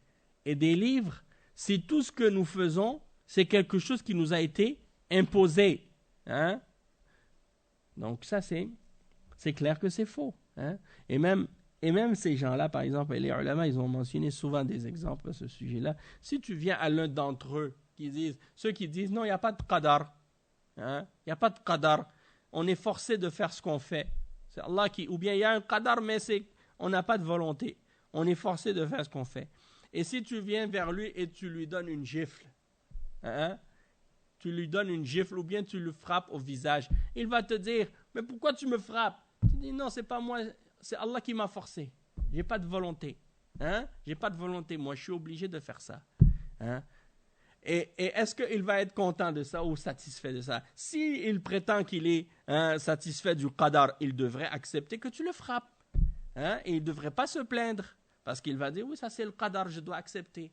et des livres si tout ce que nous faisons c'est quelque chose qui nous a été imposé? Donc ça c'est clair que c'est faux. Et même ces gens-là, par exemple, les ulama, ils ont mentionné souvent des exemples à ce sujet-là. Si tu viens à l'un d'entre eux, ceux qui disent non, il n'y a pas de qadar, il n'y a pas de qadar, on est forcé de faire ce qu'on fait. C'est Allah qui, ou bien il y a un qadar, mais on n'a pas de volonté, on est forcé de faire ce qu'on fait. Et si tu viens vers lui et tu lui donnes une gifle, ou bien tu le frappes au visage, il va te dire, mais pourquoi tu me frappes? Tu dis non, c'est pas moi, c'est Allah qui m'a forcé. J'ai pas de volonté. J'ai pas de volonté. Moi, je suis obligé de faire ça. Et est-ce qu'il va être content de ça ou satisfait de ça? S'il prétend qu'il est satisfait du qadar, il devrait accepter que tu le frappes. Et il ne devrait pas se plaindre. Parce qu'il va dire, oui, ça c'est le qadar, je dois accepter.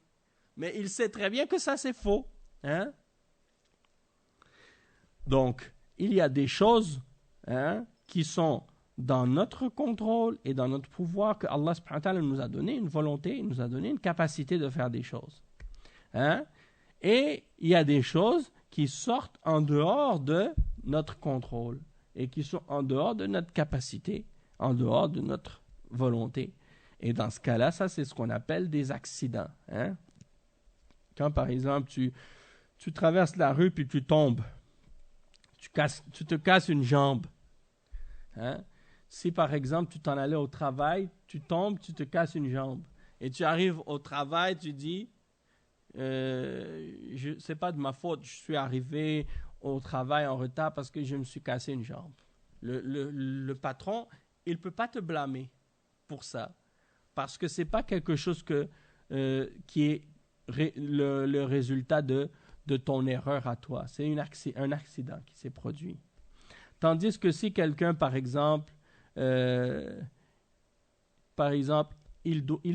Mais il sait très bien que ça c'est faux. Donc, il y a des choses qui sont dans notre contrôle et dans notre pouvoir, que Allah subhanahu wa ta'ala nous a donné une volonté, il nous a donné une capacité de faire des choses. Et il y a des choses qui sortent en dehors de notre contrôle et qui sont en dehors de notre capacité, en dehors de notre volonté. Et dans ce cas-là, ça c'est ce qu'on appelle des accidents. Quand par exemple tu traverses la rue puis tu tombes, tu te casses une jambe. Si par exemple tu t'en allais au travail, tu tombes, tu te casses une jambe. Et tu arrives au travail, tu dis, c'est pas de ma faute, je suis arrivé au travail en retard parce que je me suis cassé une jambe. Le patron, il ne peut pas te blâmer pour ça, parce que c'est pas quelque chose qui est le résultat de ton erreur à toi. C'est un accident qui s'est produit. Tandis que si quelqu'un, par exemple, il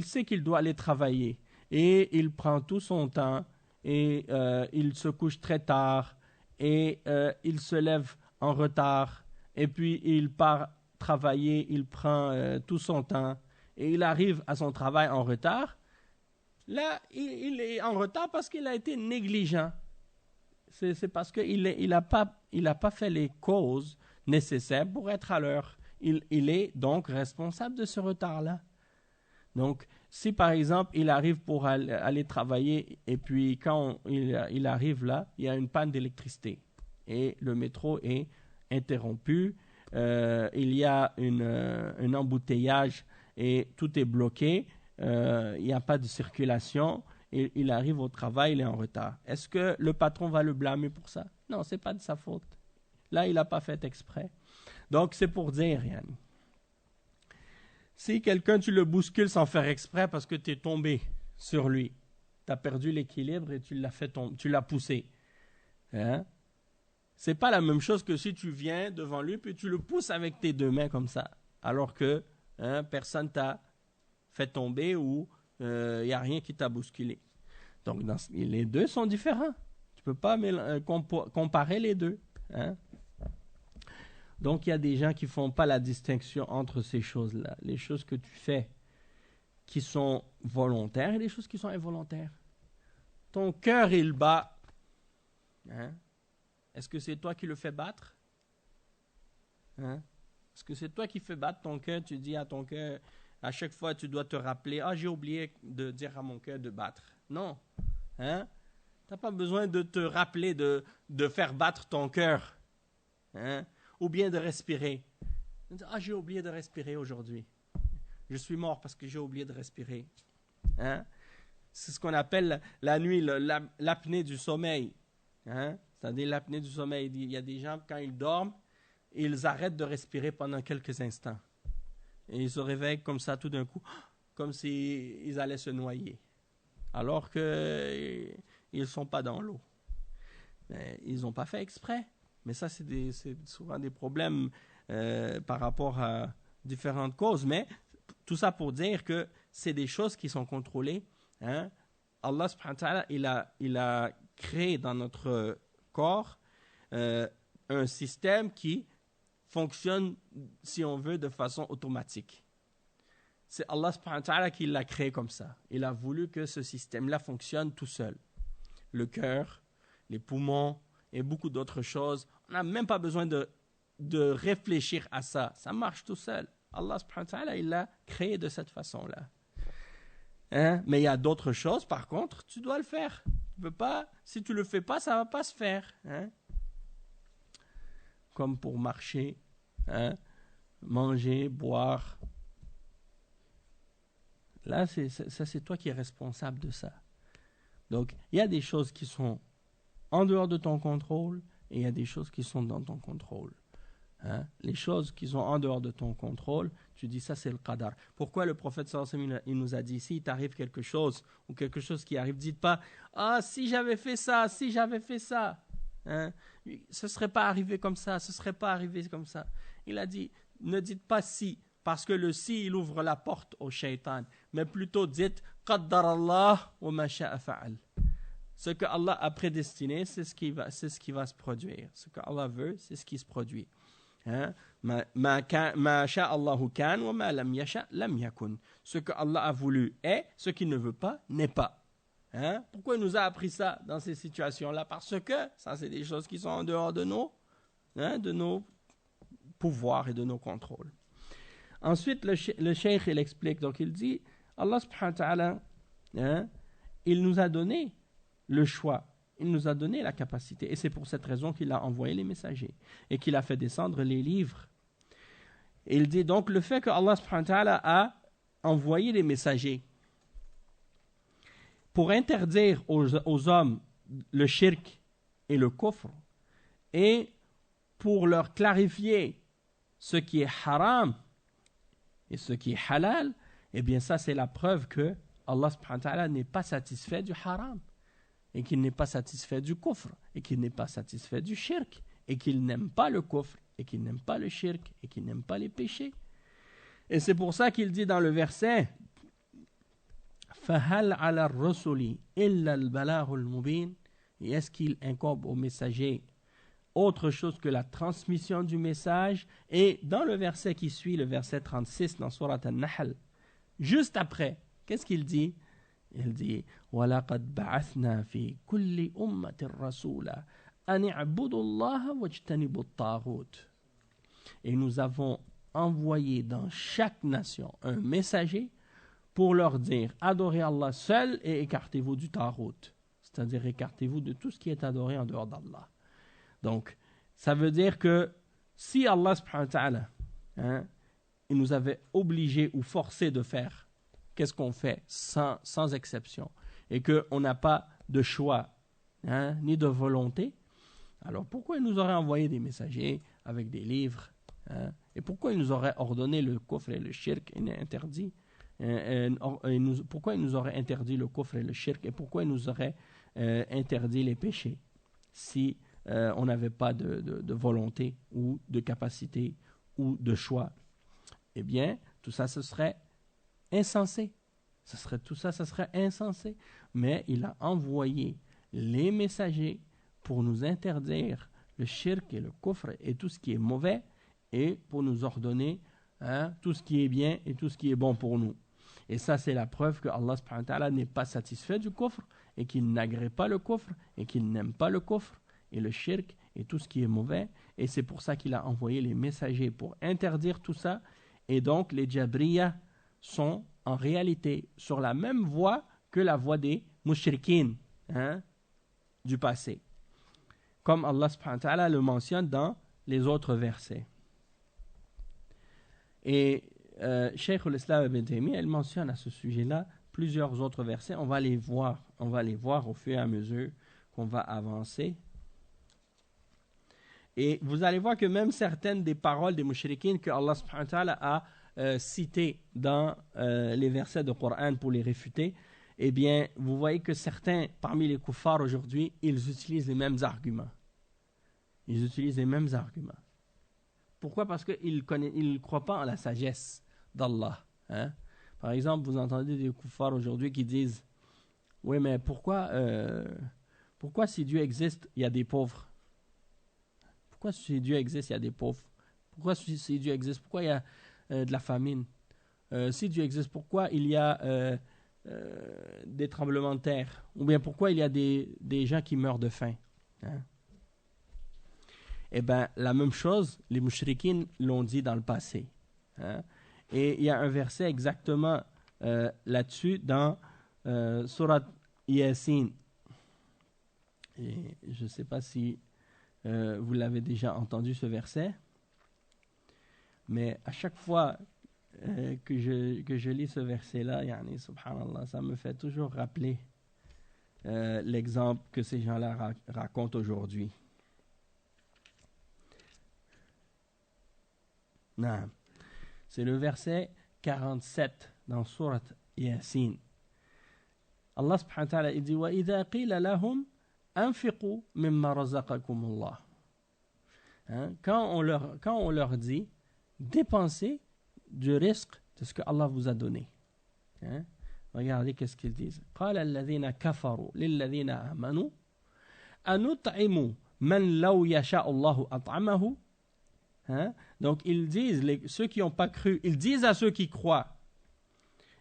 sait qu'il doit aller travailler et il prend tout son temps et il se couche très tard et il se lève en retard et puis il part travailler, il prend tout son temps et il arrive à son travail en retard. Là, il est en retard parce qu'il a été négligent. C'est parce qu'il n'a pas fait les causes nécessaires pour être à l'heure. Il est donc responsable de ce retard-là. Donc, si par exemple, il arrive pour aller travailler et puis quand il arrive là, il y a une panne d'électricité et le métro est interrompu, il y a un embouteillage et tout est bloqué, il n'y a pas de circulation, et il arrive au travail, il est en retard. Est-ce que le patron va le blâmer pour ça? Non, ce n'est pas de sa faute. Là, il n'a pas fait exprès. Donc, c'est pour dire, Yann. Si quelqu'un, tu le bouscules sans faire exprès parce que tu es tombé sur lui, tu as perdu l'équilibre et tu l'as poussé. Hein? C'est pas la même chose que si tu viens devant lui puis tu le pousses avec tes deux mains comme ça, alors que personne t'a fait tomber ou il n'y a rien qui t'a bousculé. Donc, les deux sont différents. Tu ne peux pas comparer les deux. Hein? Donc, il y a des gens qui ne font pas la distinction entre ces choses-là. Les choses que tu fais qui sont volontaires et les choses qui sont involontaires. Ton cœur, il bat. Hein? Est-ce que c'est toi qui le fais battre? Hein? Est-ce que c'est toi qui fais battre ton cœur? Tu dis à ton cœur, à chaque fois, tu dois te rappeler, « Ah, j'ai oublié de dire à mon cœur de battre. » Non. Hein? Tu n'as pas besoin de te rappeler de faire battre ton cœur. Hein? Ou bien de respirer. « Ah, j'ai oublié de respirer aujourd'hui. Je suis mort parce que j'ai oublié de respirer. » Hein? C'est ce qu'on appelle la nuit, l'apnée du sommeil. Hein? C'est-à-dire l'apnée du sommeil. Il y a des gens, quand ils dorment, ils arrêtent de respirer pendant quelques instants. Et ils se réveillent comme ça tout d'un coup, comme s'ils allaient se noyer. Alors qu'ils ne sont pas dans l'eau. Mais ils n'ont pas fait exprès. Mais ça, c'est souvent des problèmes par rapport à différentes causes. Mais tout ça pour dire que c'est des choses qui sont contrôlées. Hein? Allah subhanahu wa ta'ala, il a créé dans notre corps un système qui fonctionne, si on veut, de façon automatique. C'est Allah subhanahu wa ta'ala qui l'a créé comme ça. Il a voulu que ce système-là fonctionne tout seul. Le cœur, les poumons et beaucoup d'autres choses. On n'a même pas besoin de réfléchir à ça. Ça marche tout seul. Allah subhanahu wa ta'ala, il l'a créé de cette façon-là. Hein? Mais il y a d'autres choses, par contre, tu dois le faire. Tu peux pas, si tu ne le fais pas, ça ne va pas se faire. Hein? Comme pour marcher, hein? Manger, boire. Là, c'est toi qui es responsable de ça. Donc, il y a des choses qui sont en dehors de ton contrôle et il y a des choses qui sont dans ton contrôle. Hein? Les choses qui sont en dehors de ton contrôle, tu dis ça c'est le qadar. Pourquoi le prophète sallallahu alayhi wa sallam, il nous a dit, si t'arrive quelque chose ou quelque chose qui arrive, dites pas, ah si j'avais fait ça, si j'avais fait ça. Hein? Ce ne serait pas arrivé comme ça, ce ne serait pas arrivé comme ça. Il a dit, ne dites pas si, parce que le si, il ouvre la porte au shaitan, mais plutôt dites, qaddar Allah wa ma sha'a fa'al. Ce que Allah a prédestiné, c'est ce qui va se produire. Ce que Allah veut, c'est ce qui se produit. Hein? Ma sha'Allahu kan wa ma lam yasha' lam yakun. Ce que Allah a voulu est, ce qu'il ne veut pas n'est pas. Hein? Pourquoi il nous a appris ça dans ces situations-là? Parce que ça, c'est des choses qui sont en dehors de nos pouvoirs et de nos contrôles. Ensuite, le cheikh, il explique, donc il dit, Allah subhanahu wa ta'ala, hein, il nous a donné le choix, il nous a donné la capacité, et c'est pour cette raison qu'il a envoyé les messagers, et qu'il a fait descendre les livres. Et il dit donc, le fait que Allah subhanahu wa ta'ala a envoyé les messagers, pour interdire aux hommes le shirk et le kufr, et pour leur clarifier ce qui est haram et ce qui est halal, eh bien ça c'est la preuve que Allah subhanahu wa ta'ala n'est pas satisfait du haram, et qu'il n'est pas satisfait du kufr, et qu'il n'est pas satisfait du shirk, et qu'il n'aime pas le kufr, et qu'il n'aime pas le shirk, et qu'il n'aime pas les péchés. Et c'est pour ça qu'il dit dans le verset فَهَلْ عَلَى الرُّسُلِ إِلَّا الْبَلَاغُ الْمُبِينَ, et est-ce qu'il incombe au messager autre chose que la transmission du message? Et dans le verset qui suit, le verset 36 dans Surat An-Nahl, juste après, qu'est-ce qu'il dit? Il dit وَلَقَدْ بَعَثْنَا فِي كُلِّ أُمَّةٍ رَسُولًا أَنِ اعْبُدُوا اللَّهَ وَاجْتَنِبُوا الطَّاغُوتَ. Et nous avons envoyé dans chaque nation un messager pour leur dire adorez Allah seul et écartez-vous du tarout, c'est-à-dire écartez-vous de tout ce qui est adoré en dehors d'Allah. Donc, ça veut dire que si Allah subhanahu wa ta'ala, il nous avait obligés ou forcés de faire, qu'est-ce qu'on fait sans exception, et qu'on n'a pas de choix ni de volonté, alors pourquoi il nous aurait envoyé des messagers avec des livres, et pourquoi il nous aurait ordonné le kufr et le shirk et interdit, pourquoi il nous aurait interdit le kufr et le shirk, et pourquoi il nous aurait interdit les péchés si on n'avait pas de volonté ou de capacité ou de choix? Eh bien, tout ça, ce serait insensé. Tout ça serait insensé. Mais il a envoyé les messagers pour nous interdire le shirk et le kufr et tout ce qui est mauvais, et pour nous ordonner tout ce qui est bien et tout ce qui est bon pour nous. Et ça, c'est la preuve que Allah subhanahu wa ta'ala n'est pas satisfait du kufr, et qu'il n'agrée pas le kufr, et qu'il n'aime pas le kufr et le shirk et tout ce qui est mauvais. Et c'est pour ça qu'il a envoyé les messagers pour interdire tout ça. Et donc les Jabriya sont en réalité sur la même voie que la voie des mushrikines du passé, comme Allah subhanahu wa ta'ala le mentionne dans les autres versets. Et Cheikh al-Islam ibn Taymiyyah, elle mentionne à ce sujet-là plusieurs autres versets. On va les voir au fur et à mesure qu'on va avancer. Et vous allez voir que même certaines des paroles des mushrikines que Allah subhanahu wa ta'ala a citées dans les versets du Coran pour les réfuter, eh bien, vous voyez que certains parmi les kuffars aujourd'hui, ils utilisent les mêmes arguments. Pourquoi? Parce qu'ils ne croient pas en la sagesse d'Allah. Par exemple, vous entendez des kuffars aujourd'hui qui disent « Oui, mais pourquoi si Dieu existe, il y a des pauvres? Pourquoi si Dieu existe, il y a des pauvres? Pourquoi si Dieu existe, pourquoi il y a de la famine? Si Dieu existe, pourquoi il y a des tremblements de terre? Ou bien pourquoi il y a des gens qui meurent de faim? » Eh bien, la même chose, les mushrikines l'ont dit dans le passé. Et il y a un verset exactement là-dessus dans Surat Yasin. Et je ne sais pas si vous l'avez déjà entendu ce verset, mais à chaque fois que je lis ce verset-là, subhanallah, ça me fait toujours rappeler l'exemple que ces gens-là racontent aujourd'hui. Non. C'est le verset 47 dans Surat Yasin. Allah subhanahu wa ta'ala dit وَإِذَا قِيلَ لَهُمْ أَنْفِقُوا مِمَّا رَزَقَكُمُ اللَّهُ. Quand on leur dit dépensez du risque de ce que Allah vous a donné. Regardez qu'est-ce qu'ils disent. قَالَ الَّذِينَ كَفَرُوا لِلَّذِينَ آمَنُوا أَنُطْعِمُوا مَنْ لَوْ يَشَاءُ اللَّهُ أَطْعَمَهُ. Donc ils disent, ceux qui n'ont pas cru, ils disent à ceux qui croient,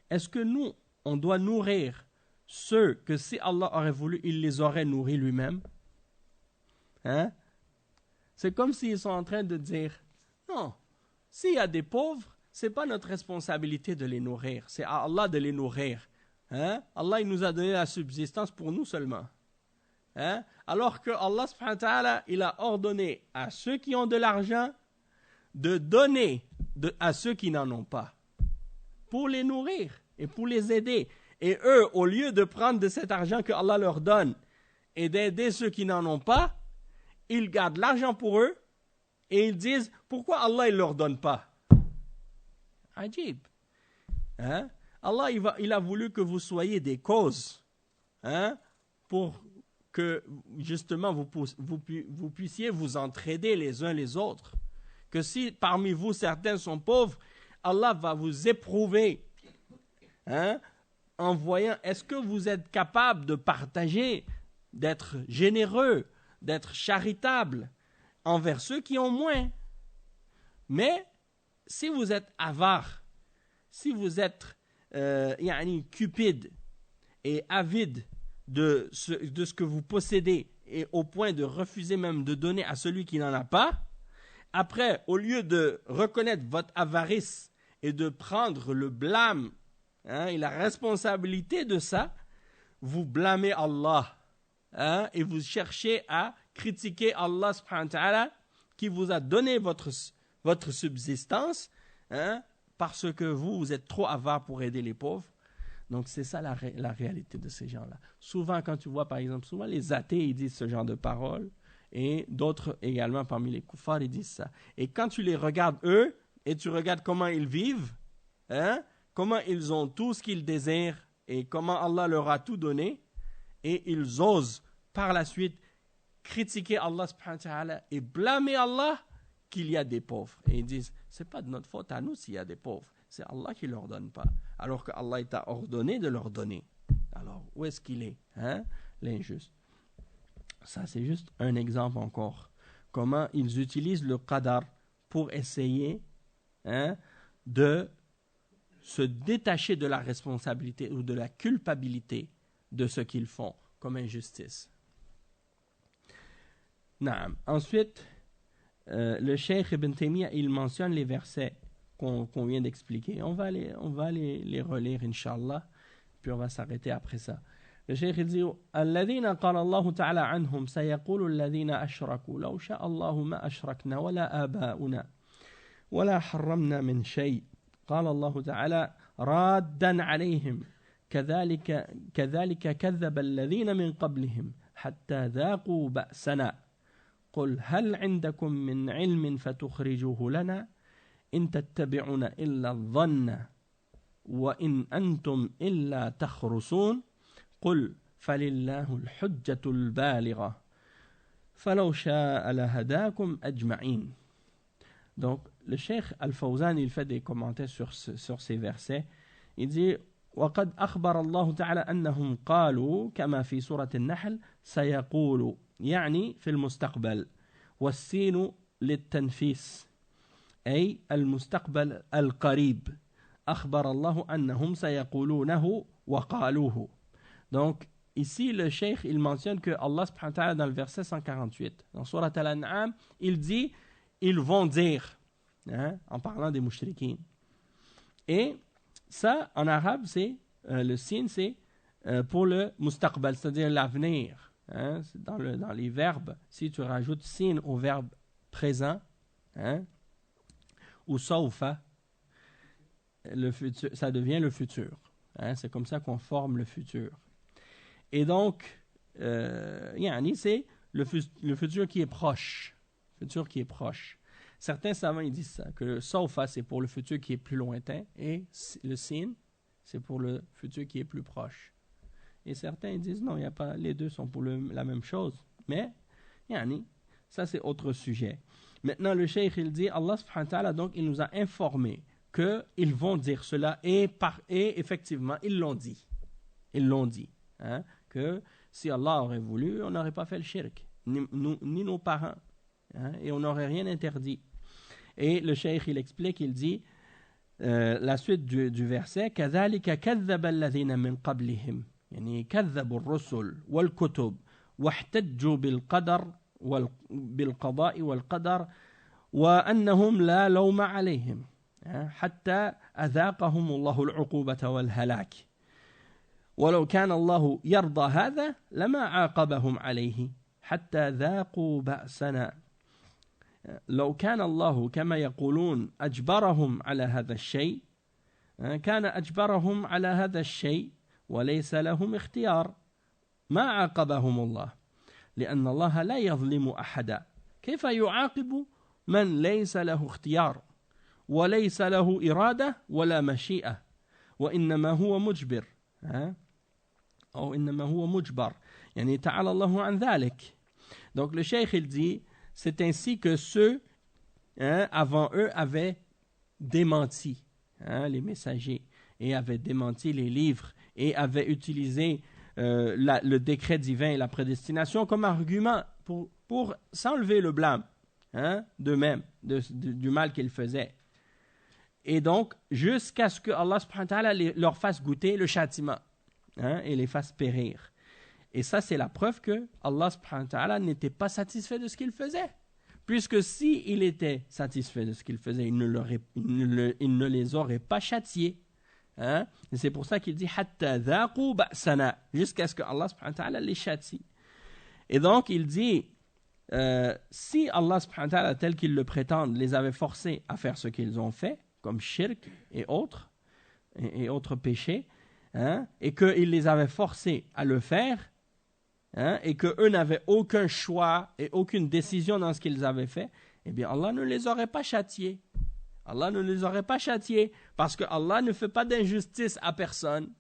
est-ce que nous, on doit nourrir ceux que si Allah aurait voulu, il les aurait nourris lui-même? C'est comme s'ils sont en train de dire, non, s'il y a des pauvres, ce n'est pas notre responsabilité de les nourrir, c'est à Allah de les nourrir. Allah, il nous a donné la subsistance pour nous seulement. Alors que Allah subhanahu wa ta'ala, il a ordonné à ceux qui ont de l'argent de donner à ceux qui n'en ont pas, pour les nourrir et pour les aider. Et eux, au lieu de prendre de cet argent que Allah leur donne et d'aider ceux qui n'en ont pas, ils gardent l'argent pour eux et ils disent pourquoi Allah ne leur donne pas. Ajib. Hein? Allah il a voulu que vous soyez des causes, hein, pour que justement vous puissiez vous entraider les uns les autres. Que si parmi vous certains sont pauvres, Allah va vous éprouver, hein, en voyant est-ce que vous êtes capable de partager, d'être généreux, d'être charitable envers ceux qui ont moins. Mais si vous êtes avare, si vous êtes cupide et avide de ce que vous possédez et au point de refuser même de donner à celui qui n'en a pas, après, au lieu de reconnaître votre avarice et de prendre le blâme, hein, et la responsabilité de ça, vous blâmez Allah, hein, et vous cherchez à critiquer Allah subhanahu wa ta'ala qui vous a donné votre subsistance, hein, parce que vous êtes trop avare pour aider les pauvres. Donc c'est ça la réalité de ces gens-là. Souvent quand tu vois par exemple, souvent les athées ils disent ce genre de paroles et d'autres également parmi les koufars ils disent ça. Et quand tu les regardes eux et tu regardes comment ils vivent, hein, comment ils ont tout ce qu'ils désirent et comment Allah leur a tout donné, et ils osent par la suite critiquer Allah subhanahu wa ta'ala et blâmer Allah qu'il y a des pauvres. Et ils disent, c'est pas de notre faute à nous s'il y a des pauvres, c'est Allah qui leur donne pas. Alors que Allah t'a ordonné de leur donner. Alors, où est-ce qu'il est, hein, l'injuste? Ça, c'est juste un exemple encore. Comment ils utilisent le qadar pour essayer, hein, de se détacher de la responsabilité ou de la culpabilité de ce qu'ils font comme injustice. Naam. Ensuite, le Cheikh Ibn Taymiyyah, il mentionne les versets qu'on vient d'expliquer. On va les relire, Inch'Allah, puis on va s'arrêter après ça. Le Cheikh il dit الذين قال الله تعالى عنهم سيقول الذين أشركوا لو شاء الله ما أشركنا ولا آباؤنا ولا حرمنا من شيء قال الله تعالى رادا عليهم كذلك كذب الذين من قبلهم حتى ذاقوا بأسنا قل هل عندكم من علم فتخرجوه لنا إن تتبعون إلا الظن وإن أنتم إلا تخرصون قل فلله الحجة البالغة فلو شاء لهداكم أجمعين. Donc le Cheikh Al-Fawzan il fait des commentaires sur ces versets. Il dit وقد أخبر الله تعالى أنهم قالوا كما في سورة النحل سيقول يعني في المستقبل والسين للتنفيس أي المستقبل القريب أخبر الله أنهم سيقولونه وقالوه. Donc ici le Cheikh il mentionne que Allah subhanahu wa ta'ala dans le verset 148 dans Surat Al-An'am il dit ils vont dire, hein, en parlant des mouchriquins. Et ça en arabe c'est le signe c'est pour le mustaqbal, c'est-à-dire l'avenir, hein, dans les verbes si tu rajoutes signe au verbe présent, hein, ou sawfa, le futur, ça devient le futur, hein, c'est comme ça qu'on forme le futur. Et donc c'est le futur qui est proche, Certains savants ils disent ça, que le sawfa c'est pour le futur qui est plus lointain et le sin c'est pour le futur qui est plus proche. Et certains disent non, il y a pas, les deux sont pour la même chose. Mais ça c'est autre sujet. Maintenant le cheikh il dit Allah subhanahu wa ta'ala donc il nous a informé que ils vont dire cela et effectivement ils l'ont dit, hein, que si Allah aurait voulu on n'aurait pas fait le shirk, ni nos parents, hein, et on n'aurait rien interdit. Et le cheikh il explique, il dit la suite du verset كذلك كذب الذين من قبلهم يعني كذبوا الرسل والكتب واحتجوا بالقضاء والقدر وأنهم لا لوم عليهم حتى أذاقهم الله العقوبة والهلاك ولو كان الله يرضى هذا لما عاقبهم عليه حتى ذاقوا بأسنا لو كان الله كما يقولون أجبرهم على هذا الشيء كان أجبرهم على هذا الشيء وليس لهم اختيار ما عاقبهم الله لأن الله لا يظلم أحدا كيف يعاقب من ليس له اختيار وليس له إرادة ولا مشيئة وإنما هو مجبر أو إنما هو مجبر يعني تعالى الله عن ذلك. Donc le cheikh il dit c'est ainsi que ceux avant eux avaient démenti les messagers et avaient démenti les livres et avaient utilisé le décret divin et la prédestination comme argument pour s'enlever le blâme d'eux-mêmes, du mal qu'ils faisaient. Et donc, jusqu'à ce que Allah subhanahu wa ta'ala leur fasse goûter le châtiment et les fasse périr. Et ça, c'est la preuve que Allah subhanahu wa ta'ala n'était pas satisfait de ce qu'ils faisaient. Puisque s'il était satisfait de ce qu'ils faisaient, il ne les aurait pas châtiés. Et c'est pour ça qu'il dit hatta dhaqu ba'sana, jusqu'à ce que Allah subhanahu wa ta'ala les châtie. Et donc il dit si Allah subhanahu wa ta'ala tel qu'ils le prétendent les avait forcés à faire ce qu'ils ont fait comme shirk et autres péchés et qu'il les avait forcés à le faire et qu'eux n'avaient aucun choix et aucune décision dans ce qu'ils avaient fait, eh bien Allah ne les aurait pas châtiés. Allah ne les aurait pas châtiés parce que Allah ne fait pas d'injustice à personne.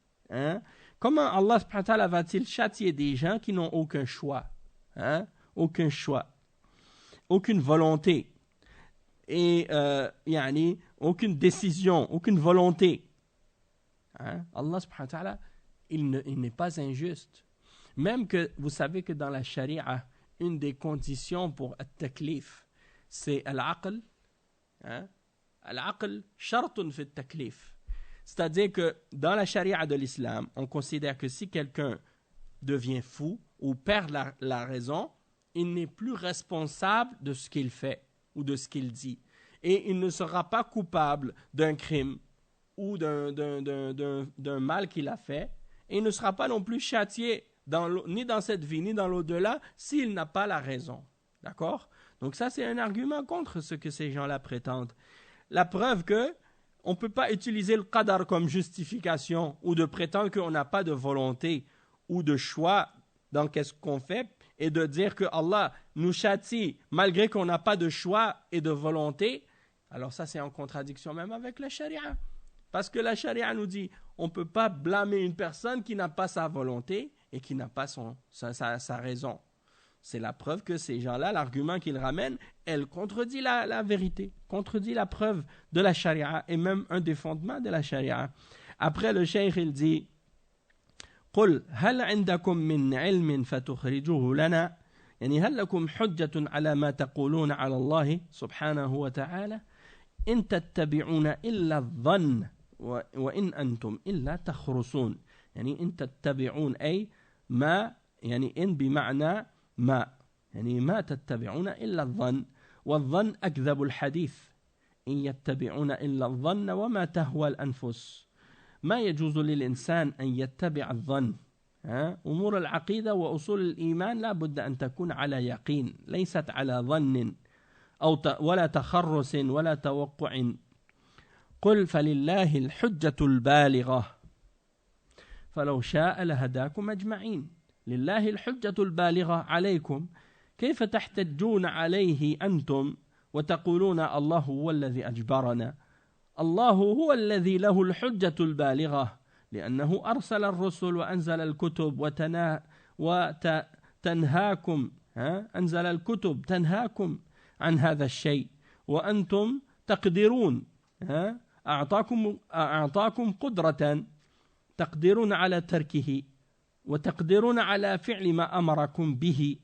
Comment Allah subhanahu wa ta'ala va-t-il châtier des gens qui n'ont aucun choix, aucun choix, aucune volonté et aucune décision, aucune volonté. Allah subhanahu wa ta'ala, il n'est pas injuste. Même que vous savez que dans la charia, une des conditions pour at-taklif, c'est al-aql. Al-aql shartun fi at-taklif. C'est-à-dire que dans la charia de l'islam, on considère que si quelqu'un devient fou ou perd la raison, il n'est plus responsable de ce qu'il fait ou de ce qu'il dit. Et il ne sera pas coupable d'un crime ou d'un mal qu'il a fait. Et il ne sera pas non plus châtié ni dans cette vie, ni dans l'au-delà, s'il n'a pas la raison. D'accord? Donc ça, c'est un argument contre ce que ces gens-là prétendent. La preuve que on ne peut pas utiliser le qadar comme justification ou de prétendre qu'on n'a pas de volonté ou de choix dans qu'est-ce qu'on fait et de dire que Allah nous châtie malgré qu'on n'a pas de choix et de volonté. Alors ça, c'est en contradiction même avec la charia. Parce que la charia nous dit on ne peut pas blâmer une personne qui n'a pas sa volonté et qui n'a pas sa raison. C'est la preuve que ces gens-là, l'argument qu'ils ramènent, elle contredit la vérité, contredit la preuve de la charia et même un des fondements de la charia. Après, le cheikh, il dit قل هل عندكم من علم فتخرجوه لنا يعني هل لكم حجة على ما تقولون على الله سبحانه وتعالى إن تتبعون إلا الظن وإن أنتم إلا تخرصون يعني إن تتبعون أي ما يعني إن بمعنى ما يعني ما تتبعون إلا الظن والظن أكذب الحديث إن يتبعون إلا الظن وما تهوى الأنفس ما يجوز للإنسان أن يتبع الظن أمور العقيدة وأصول الإيمان لا بد أن تكون على يقين ليست على ظن ولا تخرص ولا توقع قل فلله الحجة البالغة فلو شاء لهداكم أجمعين لله الحجة البالغة عليكم كيف تحتجون عليه أنتم وتقولون الله هو الذي أجبرنا الله هو الذي له الحجة البالغة لأنه أرسل الرسل وأنزل الكتب وتنهاكم أنزل الكتب تنهاكم عن هذا الشيء وأنتم تقدرون أعطاكم قدرة تقدرون على تركه وتقدرون على فعل ما أمركم به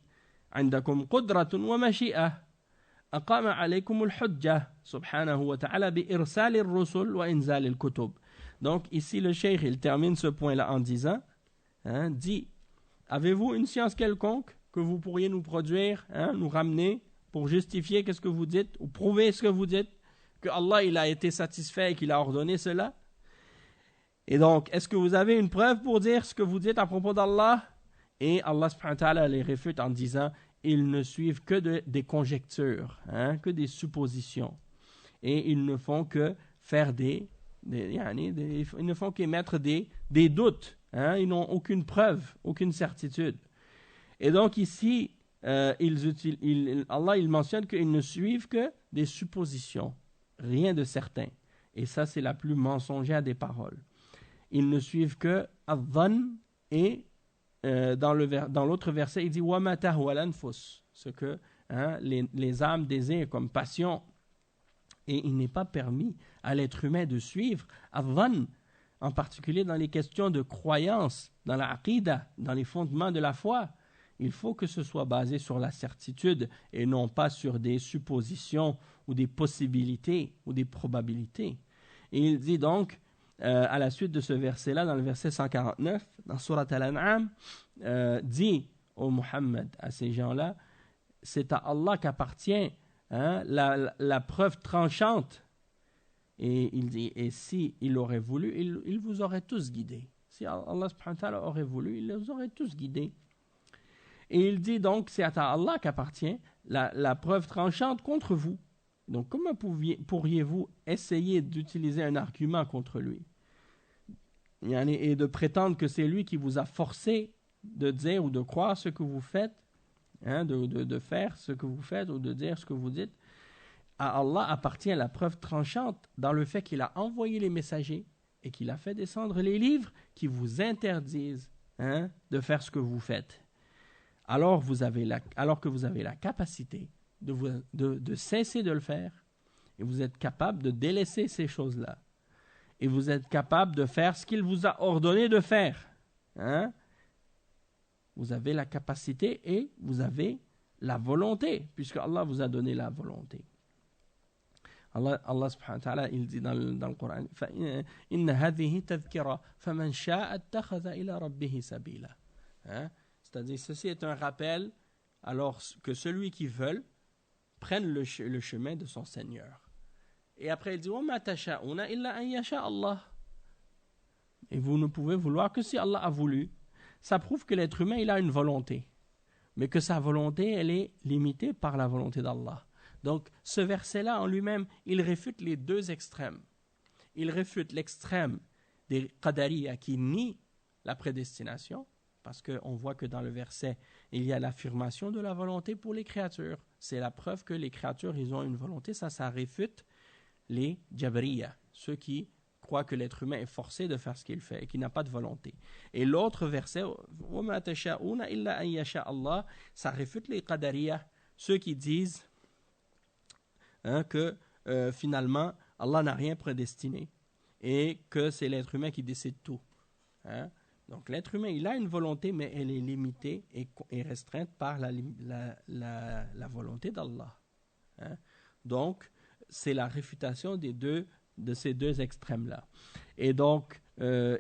عندكم قدرة ومشيئة أقام عليكم الحجة سبحانه وتعالى بإرسال الرسل وإنزال الكتب. Donc ici le cheikh il termine ce point-là en disant dit avez-vous une science quelconque que vous pourriez nous produire, nous ramener pour justifier qu'est-ce que vous dites ou prouver ce que vous dites que Allah il a été satisfait et qu'il a ordonné cela? Et donc, est-ce que vous avez une preuve pour dire ce que vous dites à propos d'Allah? Et Allah subhanahu wa ta'ala les réfute en disant ils ne suivent que des conjectures, que des suppositions. Et ils ne font que faire ils ne font qu'émettre des doutes Hein, ils n'ont aucune preuve, aucune certitude. Et donc ici, Allah il mentionne qu'ils ne suivent que des suppositions, rien de certain. Et ça, c'est la plus mensongère des paroles. Ils ne suivent que al-dhann et dans l'autre verset, il dit وَمَا تَهْوَى الْأَنفُسُ, ce que les âmes désirent comme passion. Et il n'est pas permis à l'être humain de suivre al-dhann, en particulier dans les questions de croyance, dans la aqidah, dans les fondements de la foi. Il faut que ce soit basé sur la certitude et non pas sur des suppositions ou des possibilités ou des probabilités. Et il dit donc, à la suite de ce verset-là, dans le verset 149, dans Surat Al-An'am, dit au Muhammad, à ces gens-là, c'est à Allah qu'appartient la preuve tranchante. Et il dit, et si il aurait voulu, il vous aurait tous guidés. Si Allah subhanahu wa ta'ala aurait voulu, il les aurait tous guidés. Et il dit donc, c'est à Allah qu'appartient la preuve tranchante contre vous. Donc, comment pourriez-vous essayer d'utiliser un argument contre lui et de prétendre que c'est lui qui vous a forcé de dire ou de croire ce que vous faites, de faire ce que vous faites ou de dire ce que vous dites? À Allah appartient la preuve tranchante dans le fait qu'il a envoyé les messagers et qu'il a fait descendre les livres qui vous interdisent de faire ce que vous faites. Alors que vous avez la capacité de cesser de le faire, et vous êtes capable de délaisser ces choses-là, et vous êtes capable de faire ce qu'il vous a ordonné de faire. Vous avez la capacité et vous avez la volonté, puisque Allah vous a donné la volonté. Allah subhanahu wa ta'ala, il dit dans le Coran, Inna hadhihi tadhkira faman sha'a attakhadha ila rabbih sabila. C'est-à-dire, ceci est un rappel, alors que celui qui veut prenne le chemin de son Seigneur. Et après, il dit وَمَا تَشَاءُونَ إِلَّا أَن يَشَاءَ اللَّهُ. Et vous ne pouvez vouloir que si Allah a voulu. Ça prouve que l'être humain, il a une volonté, mais que sa volonté, elle est limitée par la volonté d'Allah. Donc, ce verset-là, en lui-même, il réfute les deux extrêmes. Il réfute l'extrême des Qadariyya qui nie la prédestination, parce qu'on voit que dans le verset, il y a l'affirmation de la volonté pour les créatures. C'est la preuve que les créatures, ils ont une volonté. Ça réfute les Jabriyya, ceux qui croient que l'être humain est forcé de faire ce qu'il fait et qui n'a pas de volonté. Et l'autre verset, وَمَا تَشَاءُونَ إِلَّا أَن يَشَاءَ اللَّهُ, ça réfute les Qadariyya, ceux qui disent que finalement, Allah n'a rien prédestiné et que c'est l'être humain qui décide tout. Donc l'être humain, il a une volonté, mais elle est limitée et restreinte par la volonté d'Allah. Donc, c'est la réfutation de ces deux extrêmes-là. Et donc,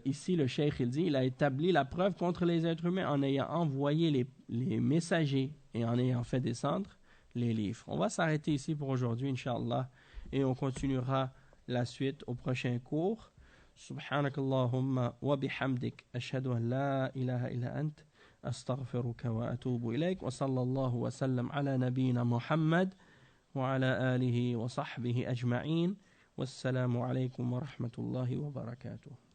ici, le cheikh, il dit, il a établi la preuve contre les êtres humains en ayant envoyé les messagers et en ayant fait descendre les livres. On va s'arrêter ici pour aujourd'hui, Inch'Allah, et on continuera la suite au prochain cours. سبحانك اللهم وبحمدك أشهد أن لا إله إلا أنت أستغفرك وأتوب إليك وصلى الله وسلم على نبينا محمد وعلى آله وصحبه أجمعين والسلام عليكم ورحمة الله وبركاته.